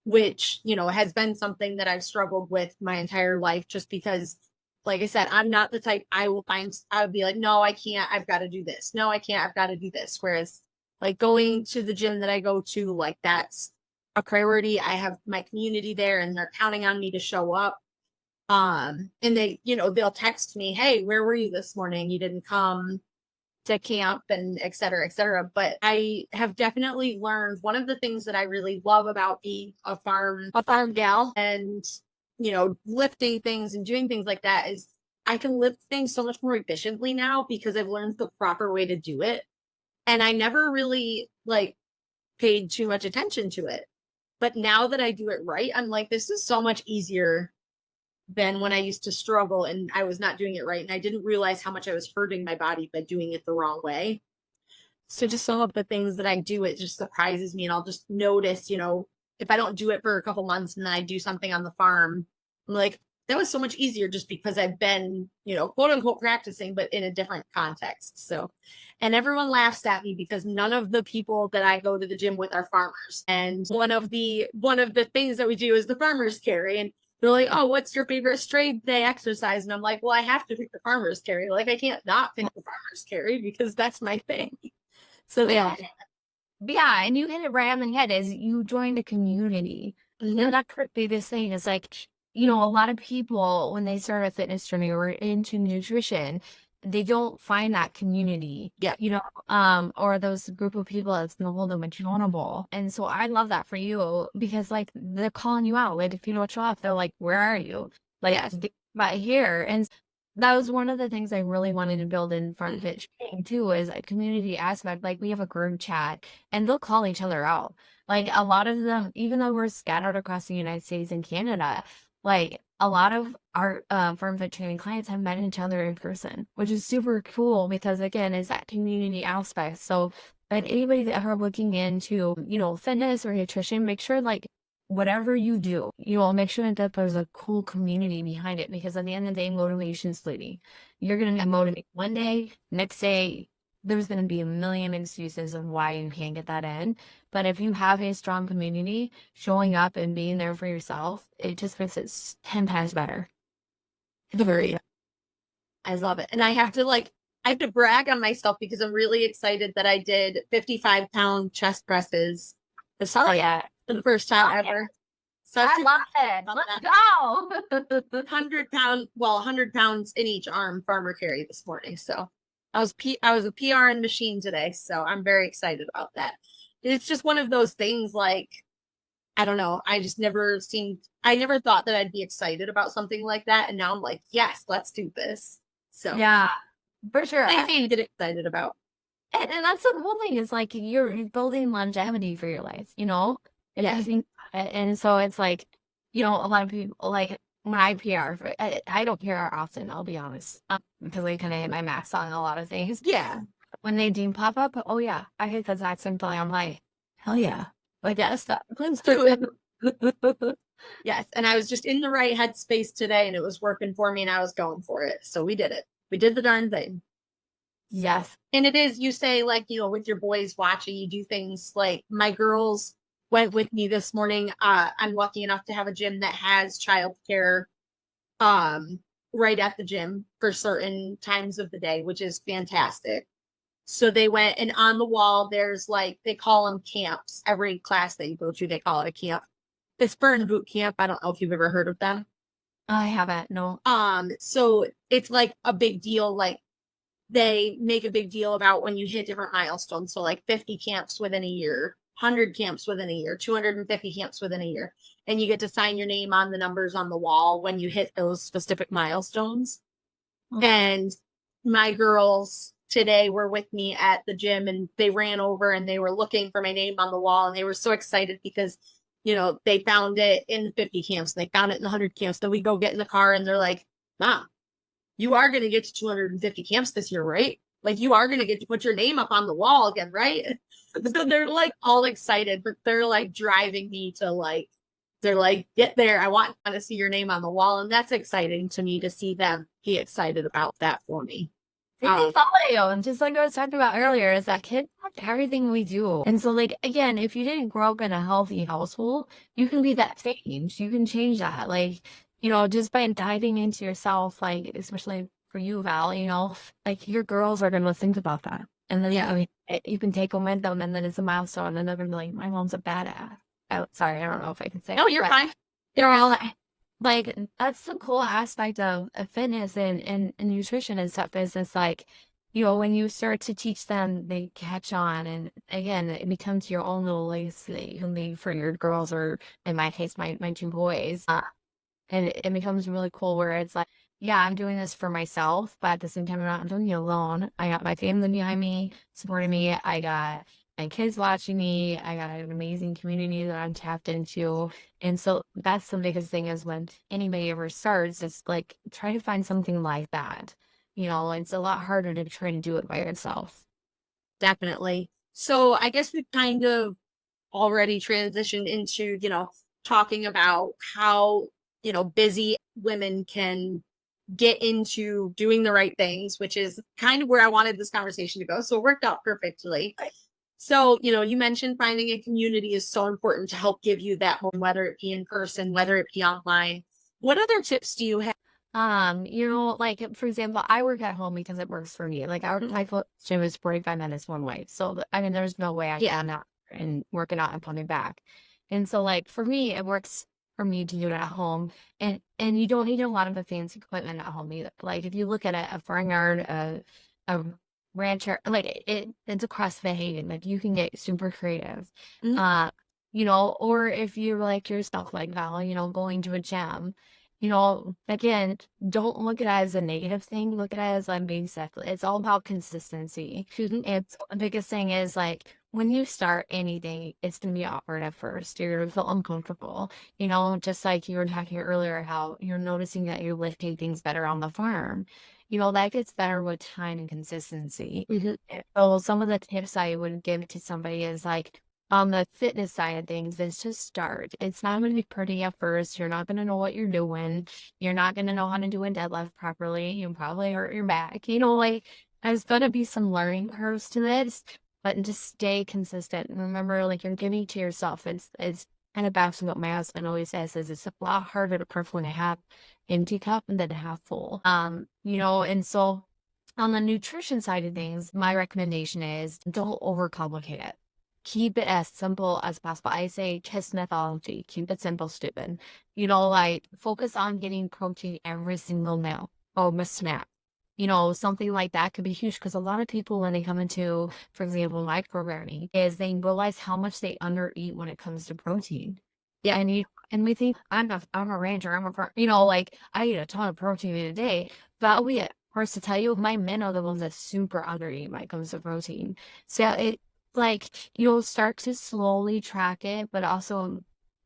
which, has been something that I've struggled with my entire life, just because, like I said, I'm not the type I would be like, no, I can't, I've got to do this. No, I can't, I've got to do this. Whereas, like, going to the gym that I go to, like, that's a priority. I have my community there, and they're counting on me to show up. And they, they'll text me, hey, where were you this morning? You didn't come. to camp and et cetera, et cetera. But I have definitely learned one of the things that I really love about being a farm gal and, you know, lifting things and doing things like that is I can lift things so much more efficiently now because I've learned the proper way to do it. And I never really like paid too much attention to it. But now that I do it right, I'm like, this is so much easier than when I used to struggle and I was not doing it right. And I didn't realize how much I was hurting my body by doing it the wrong way. So just some of the things that I do, it just surprises me. And I'll just notice, you know, if I don't do it for a couple months and then I do something on the farm, I'm like, that was so much easier just because I've been, you know, quote unquote practicing, but in a different context. So, and everyone laughs at me because none of the people that I go to the gym with are farmers. And one of the things that we do is the farmer's carry. And they're like, oh, what's your favorite straight day exercise? And I'm like, well, I have to pick the farmer's carry. Like, I can't not pick the farmer's carry because that's my thing. So Yeah. Yeah, and you hit it right on the head is you joined a community. You know, that's the biggest thing is like, you know, a lot of people when they start a fitness journey or into nutrition, they don't find that community. Yeah. You know, or those group of people that's gonna hold them accountable. And so I love that for you because like they're calling you out. Like if you don't show up, they're like, where are you? Like by here. And that was one of the things I really wanted to build in FarmFit Training too, is a community aspect. Like we have a group chat and they'll call each other out. Like a lot of them, even though we're scattered across the United States and Canada, like a lot of our FarmFit Training clients have met each other in person, which is super cool because again, it's that community aspect. So and anybody that are looking into, you know, fitness or nutrition, make sure like whatever you do, you know, make sure that there's a cool community behind it because at the end of the day, motivation is fleeting. You're going to get motivated one day, next day, there's going to be a million excuses of why you can't get that in. But if you have a strong community, showing up and being there for yourself, it just makes it 10 times better. I love it. And I have to brag on myself because I'm really excited that I did 55-pound chest presses. Oh, yeah. For the first time ever. So I love it. Let's go. 100 pounds in each arm farmer carry this morning. So I was a PRN machine today. So I'm very excited about that. It's just one of those things like, I don't know. I never thought that I'd be excited about something like that. And now I'm like, yes, let's do this. So yeah, for sure. I get excited about. And that's the whole thing is like you're building longevity for your life, you know? Yeah. I think, and so it's like, you know, a lot of people like when I PR, I don't PR often, I'll be honest, because I kind of hit my max on a lot of things. Yeah. When they do pop up, oh yeah, I hit the exact same thing. I'm like, hell yeah. Like, yes, let's do it. Yes. And I was just in the right headspace today and it was working for me and I was going for it. So we did it. We did the darn thing. Yes. And it is, you say like, you know, with your boys watching, you do things like my girls went with me this morning. I'm lucky enough to have a gym that has childcare right at the gym for certain times of the day, which is fantastic. So they went and on the wall, there's like, they call them camps. Every class that you go to, they call it a camp. It's Burn Boot Camp. I don't know if you've ever heard of them. I haven't, no. So it's like a big deal. Like they make a big deal about when you hit different milestones. So like 50 camps within a year, 100 camps within a year, 250 camps within a year. And you get to sign your name on the numbers on the wall when you hit those specific milestones. Okay. And my girls today were with me at the gym and they ran over and they were looking for my name on the wall. And they were so excited because, you know, they found it in the 50 camps. And they found it in the 100 camps. Then we go get in the car and they're like, Mom, you are going to get to 250 camps this year, right? Like you are going to get to put your name up on the wall again, right? So they're like all excited, but they're like driving me to like, they're like, get there. I want to see your name on the wall. And that's exciting to me to see them be excited about that for me. They follow you. And just like I was talking about earlier, is that kids watch everything we do. And so like, again, if you didn't grow up in a healthy household, you can be that change. You can change that. Like, you know, just by diving into yourself, like, especially for you, Val, you know, like your girls are going to think about that. And then, yeah, I mean, you can take them with them and then it's a milestone and they're going to be like, my mom's a badass. Oh, sorry, I don't know if I can say. Oh, you're fine. They're all like, that's the cool aspect of fitness and nutrition and stuff is it's like, when you start to teach them, they catch on. And again, it becomes your own little legacy. You can leave for your girls, or in my case, my two boys. And it becomes really cool where it's like, yeah, I'm doing this for myself, but at the same time, I'm not doing it alone. I got my family behind me, supporting me. I got my kids watching me. I got an amazing community that I'm tapped into. And so that's the biggest thing, is when anybody ever starts, it's like, try to find something like that. It's a lot harder to try to do it by yourself. Definitely. So I guess we've kind of already transitioned into, talking about how, busy women can get into doing the right things, which is kind of where I wanted this conversation to go. So it worked out perfectly. So, you mentioned finding a community is so important to help give you that home, whether it be in person, whether it be online. What other tips do you have? Like, for example, I work at home because it works for me. Like, my gym is 45 minutes one way. So, there's no way I can out and working out and coming back. And so, like, for me, it works for me to do it at home. And you don't need a lot of the fancy equipment at home either. Like, if you look at a barnyard, a rancher, like, it's a CrossFit Haven. Like, you can get super creative. Or if you like yourself, like Val, going to a gym. Again, don't look at it as a negative thing. Look at it as I'm being said. It's all about consistency. And the biggest thing is, like, when you start anything, it's going to be awkward at first. You're going to feel uncomfortable. Just like you were talking earlier, how you're noticing that you're lifting things better on the farm. That gets better with time and consistency. So some of the tips I would give to somebody is, like, on the fitness side of things, is to start. It's not going to be pretty at first. You're not going to know what you're doing. You're not going to know how to do a deadlift properly. You'll probably hurt your back. Like, there's going to be some learning curves to this, but just stay consistent. And remember, like, you're giving to yourself. It's kind of back to what my husband always says, is it's a lot harder to perform a half empty cup than a half full. And so on the nutrition side of things, my recommendation is don't overcomplicate it. Keep it as simple as possible. I say KISS methodology. Keep it simple, stupid. Like, focus on getting protein every single meal or snack. Something like that could be huge, because a lot of people, when they come into, for example, my programming, is they realize how much they undereat when it comes to protein. Yeah. And we think, I'm a rancher, like, I eat a ton of protein in a day. But we, of course, to tell you, my men are the ones that super undereat when it comes to protein. So you'll start to slowly track it, but also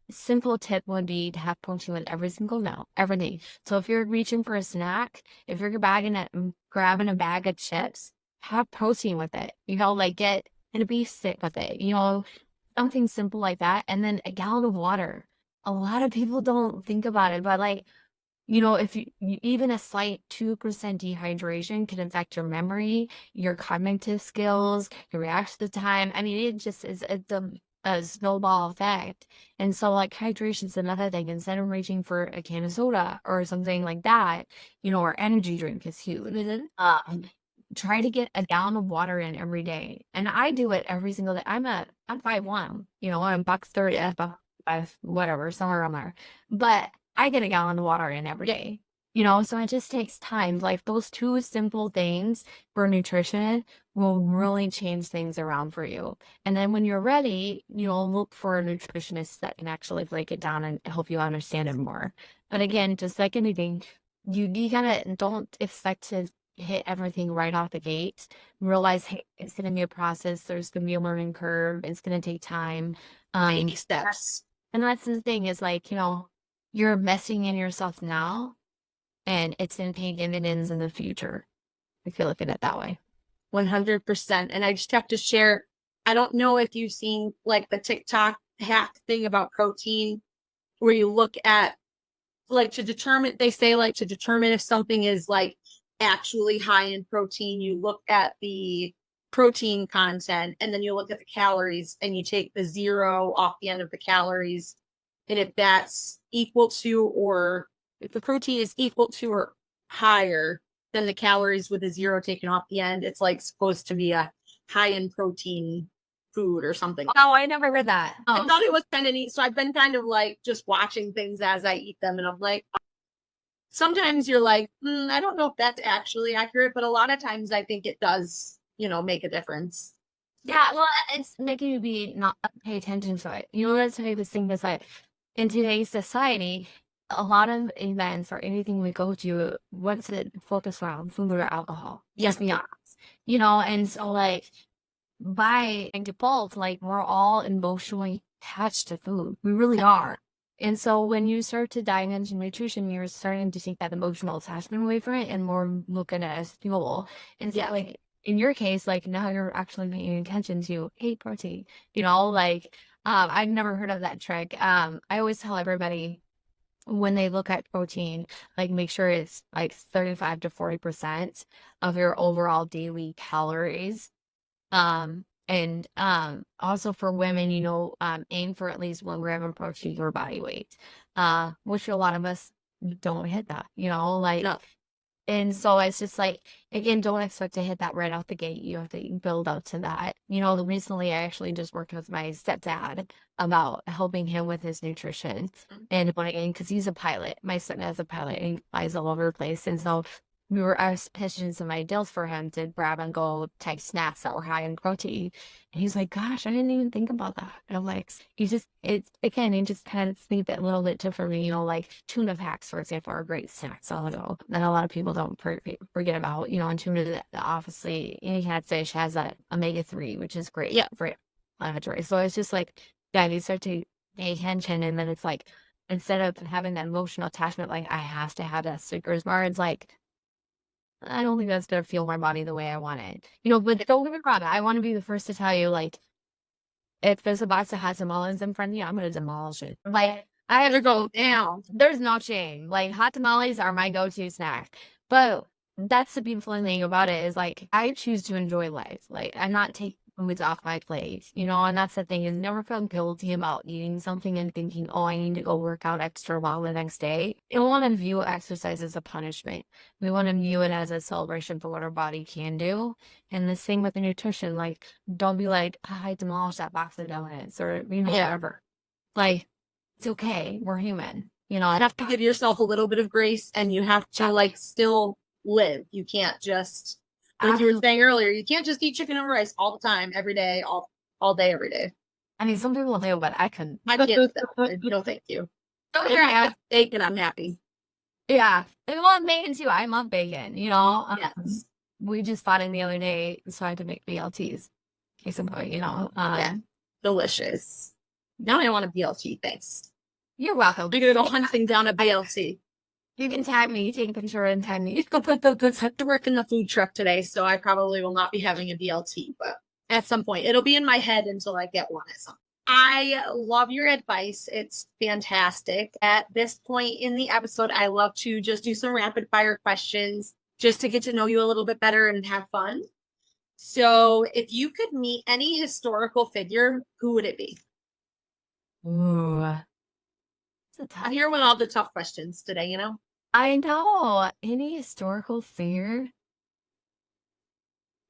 a simple tip would be to have protein with every single meal, every day. So if you're reaching for a snack, if you're grabbing a bag of chips, have protein with it, get and a beef stick with it, something simple like that. And then a gallon of water. A lot of people don't think about it, but if you even a slight 2% dehydration can affect your memory, your cognitive skills, your reaction time. It just is a snowball effect. And so, like, hydration is another thing. Instead of reaching for a can of soda or something like that, or energy drink is huge. Try to get a gallon of water in every day. And I do it every single day. I'm 5'1", I'm $130, whatever, somewhere around there. But I get a gallon of water in every day, so it just takes time. Like, those two simple things for nutrition will really change things around for you. And then when you're ready, look for a nutritionist that can actually break it down and help you understand it more. But again, just like anything, you gotta, don't expect to hit everything right off the gate. Realize, hey, it's going to be a process. There's going to be a learning curve. It's going to take time. Baby steps. And that's the thing, is like, you're investing in yourself now, and it's going to pay dividends in the future, if you look at it that way. 100%. And I just have to share, I don't know if you've seen, like, the TikTok hack thing about protein, where you look at, like, to determine if something is, like, actually high in protein, you look at the protein content, and then you look at the calories, and you take the 0 off the end of the calories. And if that's equal to, or if the protein is equal to or higher than the calories with a 0 taken off the end, it's like supposed to be a high in protein food or something. Oh, I never read that. I thought it was kind of neat. So I've been kind of like just watching things as I eat them, and I'm like, sometimes you're like, I don't know if that's actually accurate, but a lot of times I think it does, make a difference. Yeah, well, it's making you not pay attention to it. That's the biggest thing is like in today's society, a lot of events or anything we go to, what's it focused around? Food or alcohol? Yes, be honest. And so like by default, like we're all emotionally attached to food. We really are. And so when you start to dive into nutrition, you're starting to take that emotional attachment away from it and more looking at it as fuel. And so like in your case, like now you're actually paying attention to, hey, protein, I've never heard of that trick. I always tell everybody when they look at protein, like make sure it's like 35 to 40% of your overall daily calories. And also for women, aim for at least 1 gram of protein per body weight, which a lot of us don't hit that, No. And so it's just like, again, don't expect to hit that right out the gate. You have to build up to that. Recently I actually just worked with my stepdad about helping him with his nutrition and because he's a pilot. My son is a pilot and he flies all over the place. And so I was pitching some ideas for him to grab and go type snacks that were high in protein. And he's like, gosh, I didn't even think about that. And I'm like, he just kind of think that a little bit for me, like tuna packs, for example, are great snacks. That a lot of people don't forget about, and tuna, obviously, any catfish has that omega-3, which is great for inflammatory. So it's just like, you start to pay attention. And then it's like, instead of having that emotional attachment, like I have to have that Snickers bar, it's like, I don't think that's going to fuel my body the way I want it. But don't get me wrong. I want to be the first to tell you, like, if there's a box that has tamales in front of you, I'm going to demolish it. Like, I have to go down. There's no shame. Like, hot tamales are my go-to snack. But that's the beautiful thing about it is, like, I choose to enjoy life. Like, I'm not taking foods off my plate, and that's the thing is never feel guilty about eating something and thinking, oh, I need to go work out extra while the next day. We want to view exercise as a punishment. We want to view it as a celebration for what our body can do. And the same with the nutrition, like, don't be like, I demolished that box of donuts or, whatever. Like, it's okay. We're human, You have to give yourself a little bit of grace and you have to like still live. You can't just, like you were saying earlier, you can't just eat chicken and rice all the time, every day, all day, every day. I mean, some people do, but I couldn't. I can't. No, thank you. So here I have bacon. I'm happy. Yeah, I love bacon too. I love bacon. Yes. We just fought in the other day, so I had to make BLTs. Case in point, delicious. Now I want a BLT. Thanks. You're welcome. We're gonna go hunting down a BLT. You can tag me, take a picture and tag me. I have to work in the food truck today, so I probably will not be having a BLT, but at some point it'll be in my head until I get one at some point. I love your advice. It's fantastic. At this point in the episode, I love to just do some rapid fire questions just to get to know you a little bit better and have fun. So if you could meet any historical figure, who would it be? Ooh. I'm here with all the tough questions today, I know. Any historical figure?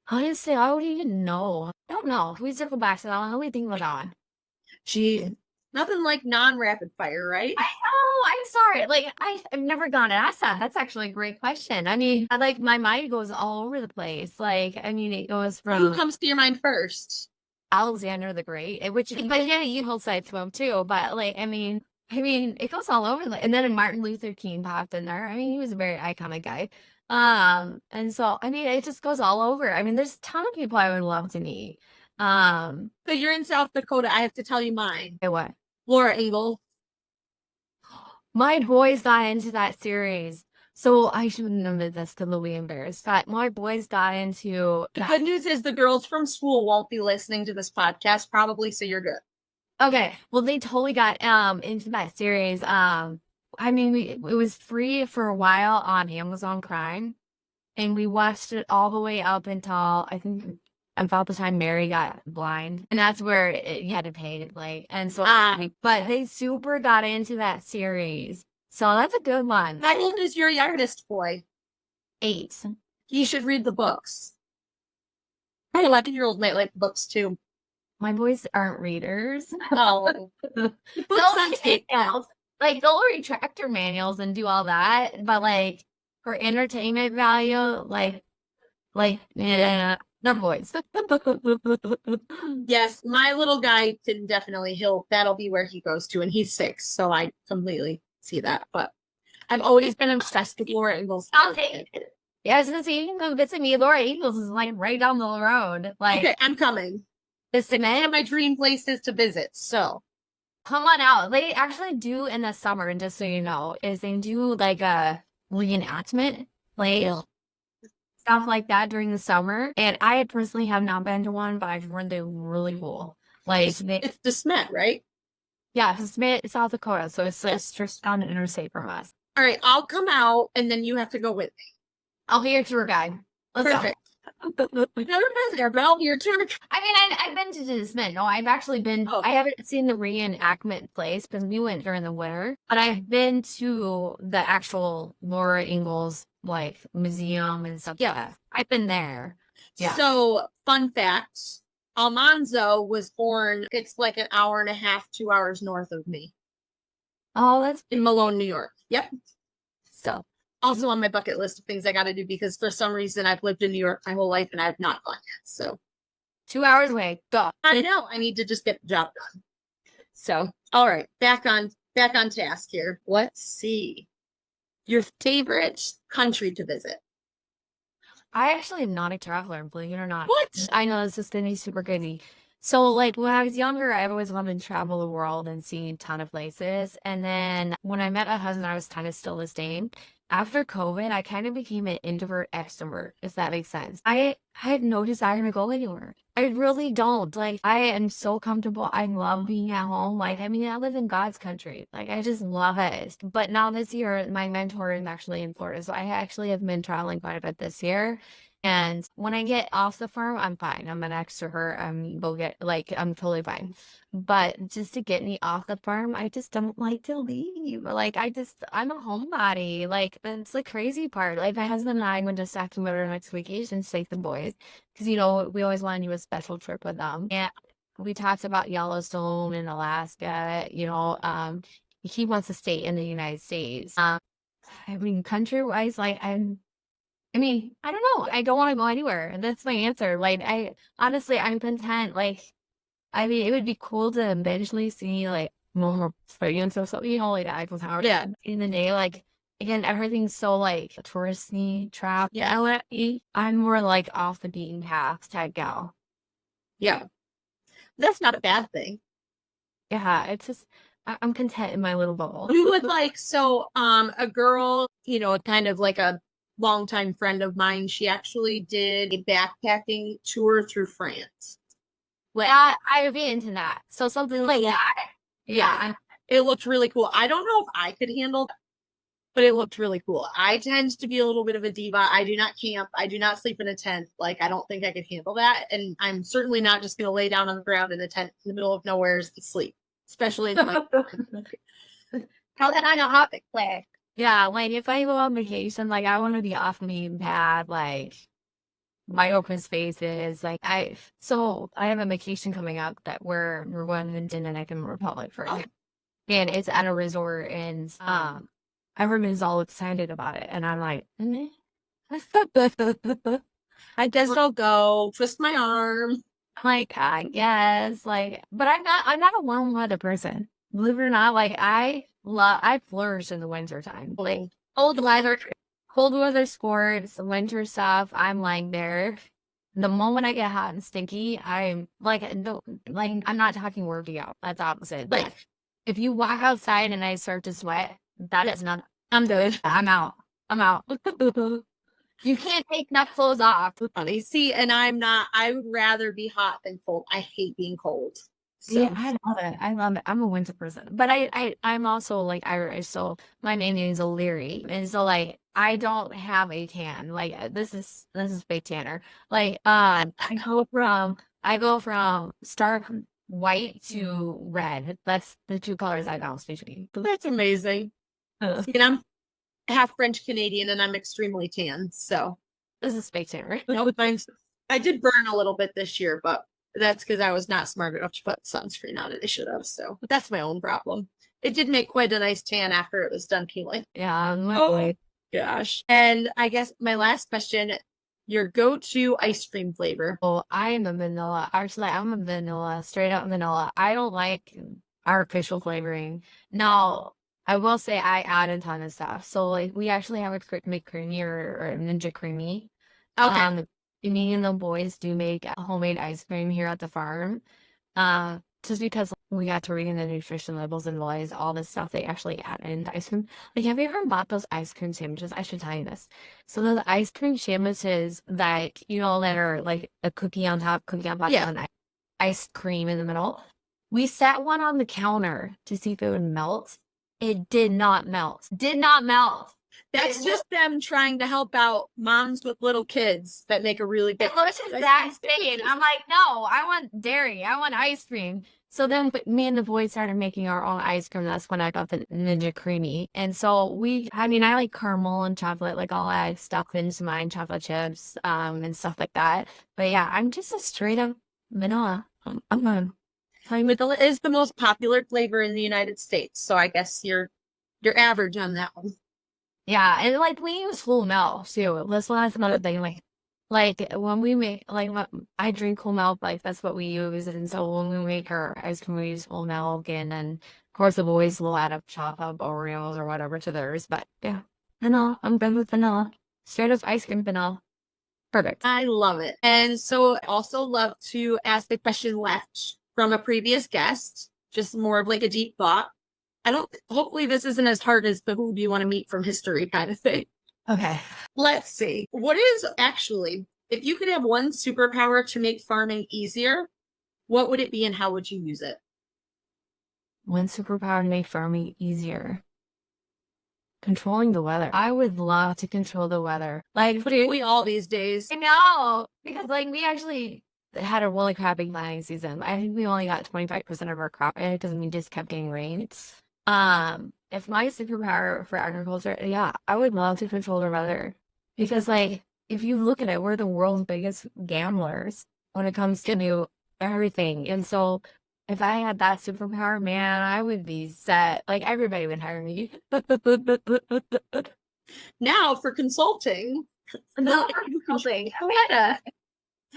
Honestly, I don't even know. I don't know. We circle back to that one. Let me think about that one. Nothing like non-rapid fire, right? I know. I'm sorry. Like, I've never gone and asked that. That's actually a great question. I mean, my mind goes all over the place. Like, it goes from... Who comes to your mind first? Alexander the Great, but yeah, you hold side to him too. But it goes all over. And then Martin Luther King popped in there. He was a very iconic guy. And so, it just goes all over. There's a ton of people I would love to meet. So you're in South Dakota. I have to tell you mine. Hey, what? Laura Ingalls. My boys got into that series. So I shouldn't have admitted this because they'll be embarrassed. But my boys got into... The good news is the girls from school won't be listening to this podcast probably, so you're good. Okay. Well, they totally got into that series. It was free for a while on Amazon Prime. And we watched it all the way up until, I think, about the time Mary got blind. And that's where you had to pay to play. And so, but they super got into that series. So that's a good one. How old is your youngest boy? 8. He should read the books. My 11-year-old might like books too. My boys aren't readers. Oh. Like, they'll read tractor manuals and do all that, but like for entertainment value, yeah, they're boys. Yes, my little guy can definitely, that'll be where he goes to, and he's 6, so I completely see that. But I've always been obsessed with Laura Ingalls. I'll take it. Yeah, I was gonna say, you can go visit me. Laura Eagles is like right down the road. Like, Okay, I'm coming. this One man, of my dream places to visit. So come on out. They actually do in the summer, and just so you know, is they do like a reenactment, like stuff like that during the summer. And I personally have not been to one, but I've heard they're really cool. Like, it's the Smet, right? yeah, it's South Dakota, so it's just on the interstate from us. All right, I'll come out, and then you have to go with me. I'll be your tour guide. Let's Perfect. We've never been there, Val. Your tour. I mean, I've been to this Mint. No, I've actually been. Oh. I haven't seen the reenactment place because we went during the winter. But I've been to the actual Laura Ingalls like museum and stuff. Yeah, I've been there. Yeah. So, fun fact: Almanzo was born. It's like an hour and a half, 2 hours north of me Oh, that's in Malone, New York. Yep. so. Also on my bucket list of things I got to do because for some reason I've lived in New York my whole life and I've not gone yet. So 2 hours away. Go. I know I need to just get the job done. So, all right, back on task here. Let's see your favorite country to visit. I actually am not a traveler, believe it or not. What? I know this is gonna be super goody. So, like, when I was younger, I always wanted to travel the world and see a ton of places. And then when I met my husband, I was kind of still the same. After COVID, I kind of became an introvert extrovert, if that makes sense. I had no desire to go anywhere. I really don't. Like, I am so comfortable. I love being at home. Like, I mean, I live in God's country. Like, I just love it. But now this year, my mentor is actually in Florida. So I actually have been traveling quite a bit this year. And when I get off the farm, I'm fine. I'm an extrovert. I'm totally fine. But just to get me off the farm, I just don't like to leave. Like, I'm a homebody. Like, that's the crazy part. Like, my husband and I went to Sacramento next vacation to take the boys. Because, you know, we always want to do a special trip with them. And we talked about Yellowstone and Alaska. You know, he wants to stay in the United States. I mean, country-wise, like, I mean, I don't know. I don't want to go anywhere. That's my answer. Like, honestly, I'm content. Like, I mean, it would be cool to eventually see, like, more experience or something, you know, like the Eiffel Tower. Yeah. In the day, like, again, everything's so, like, touristy, trap. Yeah, I'm more, like, off the beaten path type gal. Yeah. That's not a bad thing. Yeah, it's just, I'm content in my little bubble. We would a girl, you know, kind of like a longtime friend of mine, she actually did a backpacking tour through France. Well, I would be into that. So something like that. Yeah. It looked really cool. I don't know if I could handle that, but it looked really cool. I tend to be a little bit of a diva. I do not camp. I do not sleep in a tent. Like, I don't think I could handle that. And I'm certainly not just going to lay down on the ground in a tent in the middle of nowhere to sleep, especially in my how that I know how to play. Yeah, like, if I go on vacation, like, I want to be off main path, like, my open spaces. Like, I have a vacation coming up that we're going to Dominican Republic for it. And it's at a resort, and everyone's all excited about it. And I'm like, I guess I'll go twist my arm. Like, I guess, like, but I'm not a warm-blooded person. Believe it or not, like, I flourish in the winter time. Like, cold weather sports, winter stuff, I'm like there. The moment I get hot and stinky, I'm like, no, like, I'm not talking working out. That's opposite. Like, if you walk outside and I start to sweat, that is not, I'm good. I'm out. You can't take enough clothes off. Funny. See, and I'm not, I would rather be hot than cold. I hate being cold. So. Yeah, I love it. I'm a winter person. But I'm also, like, Irish, so my name is O'Leary. And so, like, I don't have a tan. Like, this is fake tanner. Like, I go from stark white to red. That's the two colors I bounce between. That's amazing. And I'm half French Canadian and I'm extremely tan. So this is fake tanner. No, I did burn a little bit this year, but that's because I was not smart enough to put sunscreen on it. I should have. So, but that's my own problem. It did make quite a nice tan after it was done peeling. Yeah, Oh gosh. And I guess my last question, your go-to ice cream flavor. Oh, I am a vanilla. Actually, I'm a vanilla, straight up vanilla. I don't like artificial flavoring. Now, I will say I add a ton of stuff. So, like, we actually have a McCreamy or Ninja Creamy. Okay. Me and the boys do make homemade ice cream here at the farm. Just because we got to read in the nutrition labels and realize all the stuff they actually add into ice cream. Like, have you ever bought those ice cream sandwiches? I should tell you this. So those ice cream sandwiches that, that are like a cookie on top, cookie on bottom, and ice cream in the middle. We set one on the counter to see if it would melt. It did not melt. Did not melt. That's just them trying to help out moms with little kids that make a really good. It looks exact same. I'm like, no, I want dairy. I want ice cream. So then me and the boys started making our own ice cream. That's when I got the Ninja Creamy. And so I like caramel and chocolate, like all that stuff into mine, chocolate chips, and stuff like that. But yeah, I'm just a straight up vanilla. Vanilla is the most popular flavor in the United States. So I guess you're average on that one. Yeah, and like we use whole milk too. That's another thing. Like when we make when I drink whole milk, like that's what we use. And so when we make our ice cream, we use whole milk, and then of course the boys will add up chop up Oreos or whatever to theirs. But yeah, vanilla. I'm good with vanilla. Straight up ice cream vanilla. Perfect. I love it. And so I also love to ask the question left from a previous guest, just more of like a deep thought. Hopefully this isn't as hard as the who do you want to meet from history kind of thing. Okay. Let's see. What is actually, if you could have one superpower to make farming easier, what would it be and how would you use it? One superpower to make farming easier. Controlling the weather. I would love to control the weather. Like, we all these days. I know, because we actually had a really crappy planting season. I think we only got 25% of our crop, and it doesn't mean just kept getting rain. If my superpower for agriculture, I would love to control the weather, because if you look at it, we're the world's biggest gamblers when it comes to everything. And so if I had that superpower, man, I would be set. Like, everybody would hire me. Now for consulting.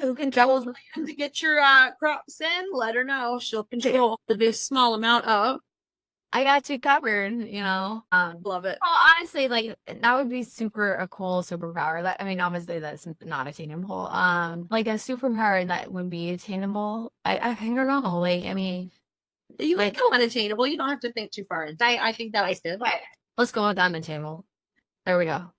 Who controls to get your crops in, let her know. She'll control this small amount of. I got you covered, Love it. Well, honestly, that would be a cool superpower. Obviously that's not attainable. Like a superpower that would be attainable. I don't know. You can go unattainable. You don't have to think too far. I think that I did. Let's go with unattainable. There we go.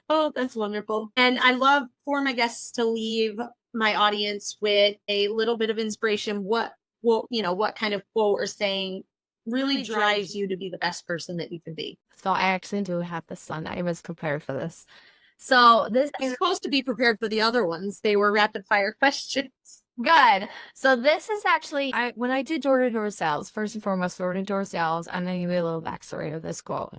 Oh, that's wonderful. And I love for my guests to leave my audience with a little bit of inspiration. What kind of quote or saying really drives you to be the best person that you can be? So I actually do have this one. I was prepared for this. So this is supposed to be prepared for the other ones. They were rapid fire questions. Good. So this is actually, when I did door-to-door sales, first and foremost, door-to-door sales, I'm going to give you a little backstory of this quote.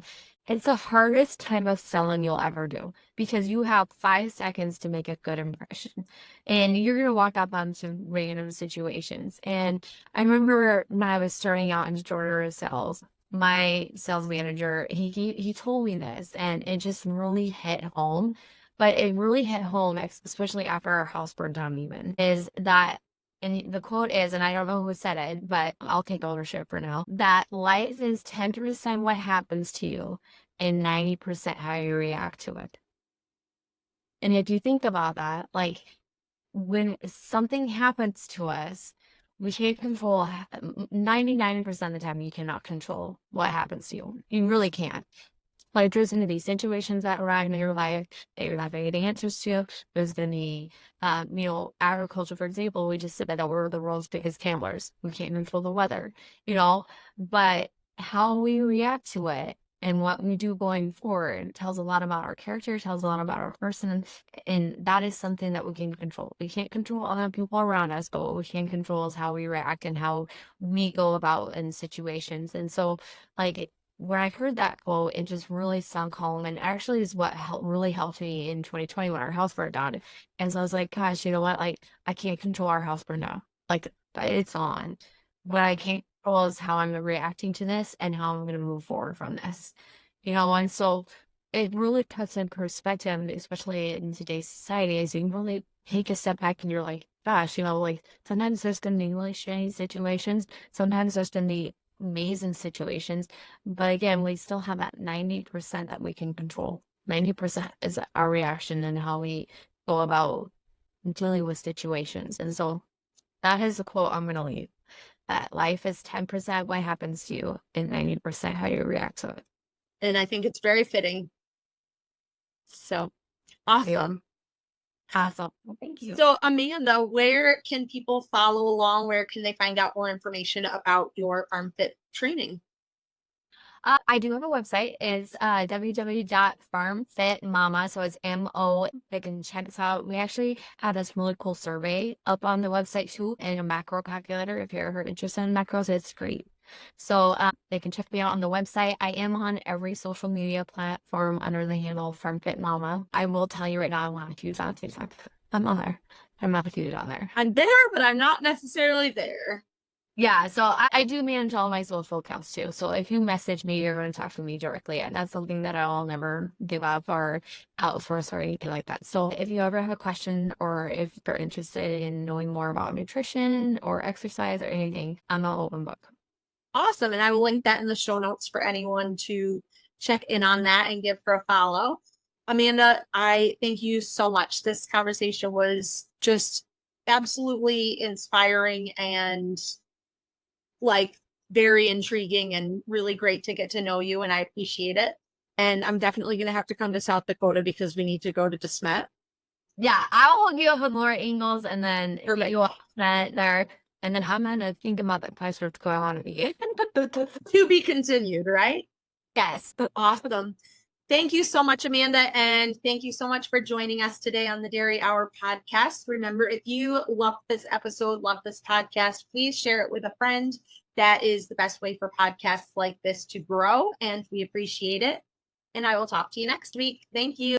It's the hardest type of selling you'll ever do, because you have 5 seconds to make a good impression, and you're going to walk up on some random situations. And I remember when I was starting out in door-to-door sales, my sales manager, he told me this, and it just really hit home. But it really hit home, especially after our house burned down even, is that, and the quote is, and I don't know who said it, but I'll take ownership for now, that life is 10% what happens to you and 90% how you react to it. And if you think about that, when something happens to us, we can't control 99% of the time. You cannot control what happens to you. You really can't. There's going to be situations that arrive in your life that you're not getting answers to. There's going to be, agriculture, for example. We just said that we're the world's biggest gamblers. We can't control the weather, but how we react to it and what we do going forward tells a lot about our character, tells a lot about our person. And that is something that we can control. We can't control other people around us, but what we can control is how we react and how we go about in situations. And so, when I heard that quote, it just really sunk home, and actually is what really helped me in 2020 when our house burned down. And so I was like, gosh, you know what? I can't control our house burn down. It's on. What I can control is how I'm reacting to this and how I'm going to move forward from this. And so it really puts in perspective, especially in today's society, as you really take a step back and you're like, gosh, like sometimes there's going to be really shitty situations. Sometimes there's going to be amazing situations. But again, we still have that 90% that we can control. 90% is our reaction and how we go about dealing with situations. And so that is the quote I'm going to leave. That life is 10% what happens to you and 90% how you react to it. And I think it's very fitting. So awesome. Awesome. Well, thank you. So Amanda, where can people follow along? Where can they find out more information about your FarmFit training? I do have a website. It's www.farmfitmomma. So it's MO. They can check us out. We actually had this really cool survey up on the website too, and a macro calculator. If you're ever interested in macros, it's great. So they can check me out on the website. I am on every social media platform under the handle FarmFit Momma. I will tell you right now, I'm not huge on TikTok. I'm on there. I'm not huge on there. I'm there, but I'm not necessarily there. Yeah, so I do manage all my social accounts too. So if you message me, you're going to talk to me directly. And that's something that I'll never give up or outsource or anything like that. So if you ever have a question or if you're interested in knowing more about nutrition or exercise or anything, I'm an open book. Awesome. And I will link that in the show notes for anyone to check in on that and give her a follow. Amanda, I thank you so much. This conversation was just absolutely inspiring and very intriguing and really great to get to know you. And I appreciate it. And I'm definitely going to have to come to South Dakota because we need to go to DeSmet. Yeah, I'll hook you up with Laura Ingalls and then you up there. And then I'm going to think about the place what's going on. To be continued, right? Yes. Awesome. Thank you so much, Amanda. And thank you so much for joining us today on the Dairy Hour podcast. Remember, if you love this episode, love this podcast, please share it with a friend. That is the best way for podcasts like this to grow. And we appreciate it. And I will talk to you next week. Thank you.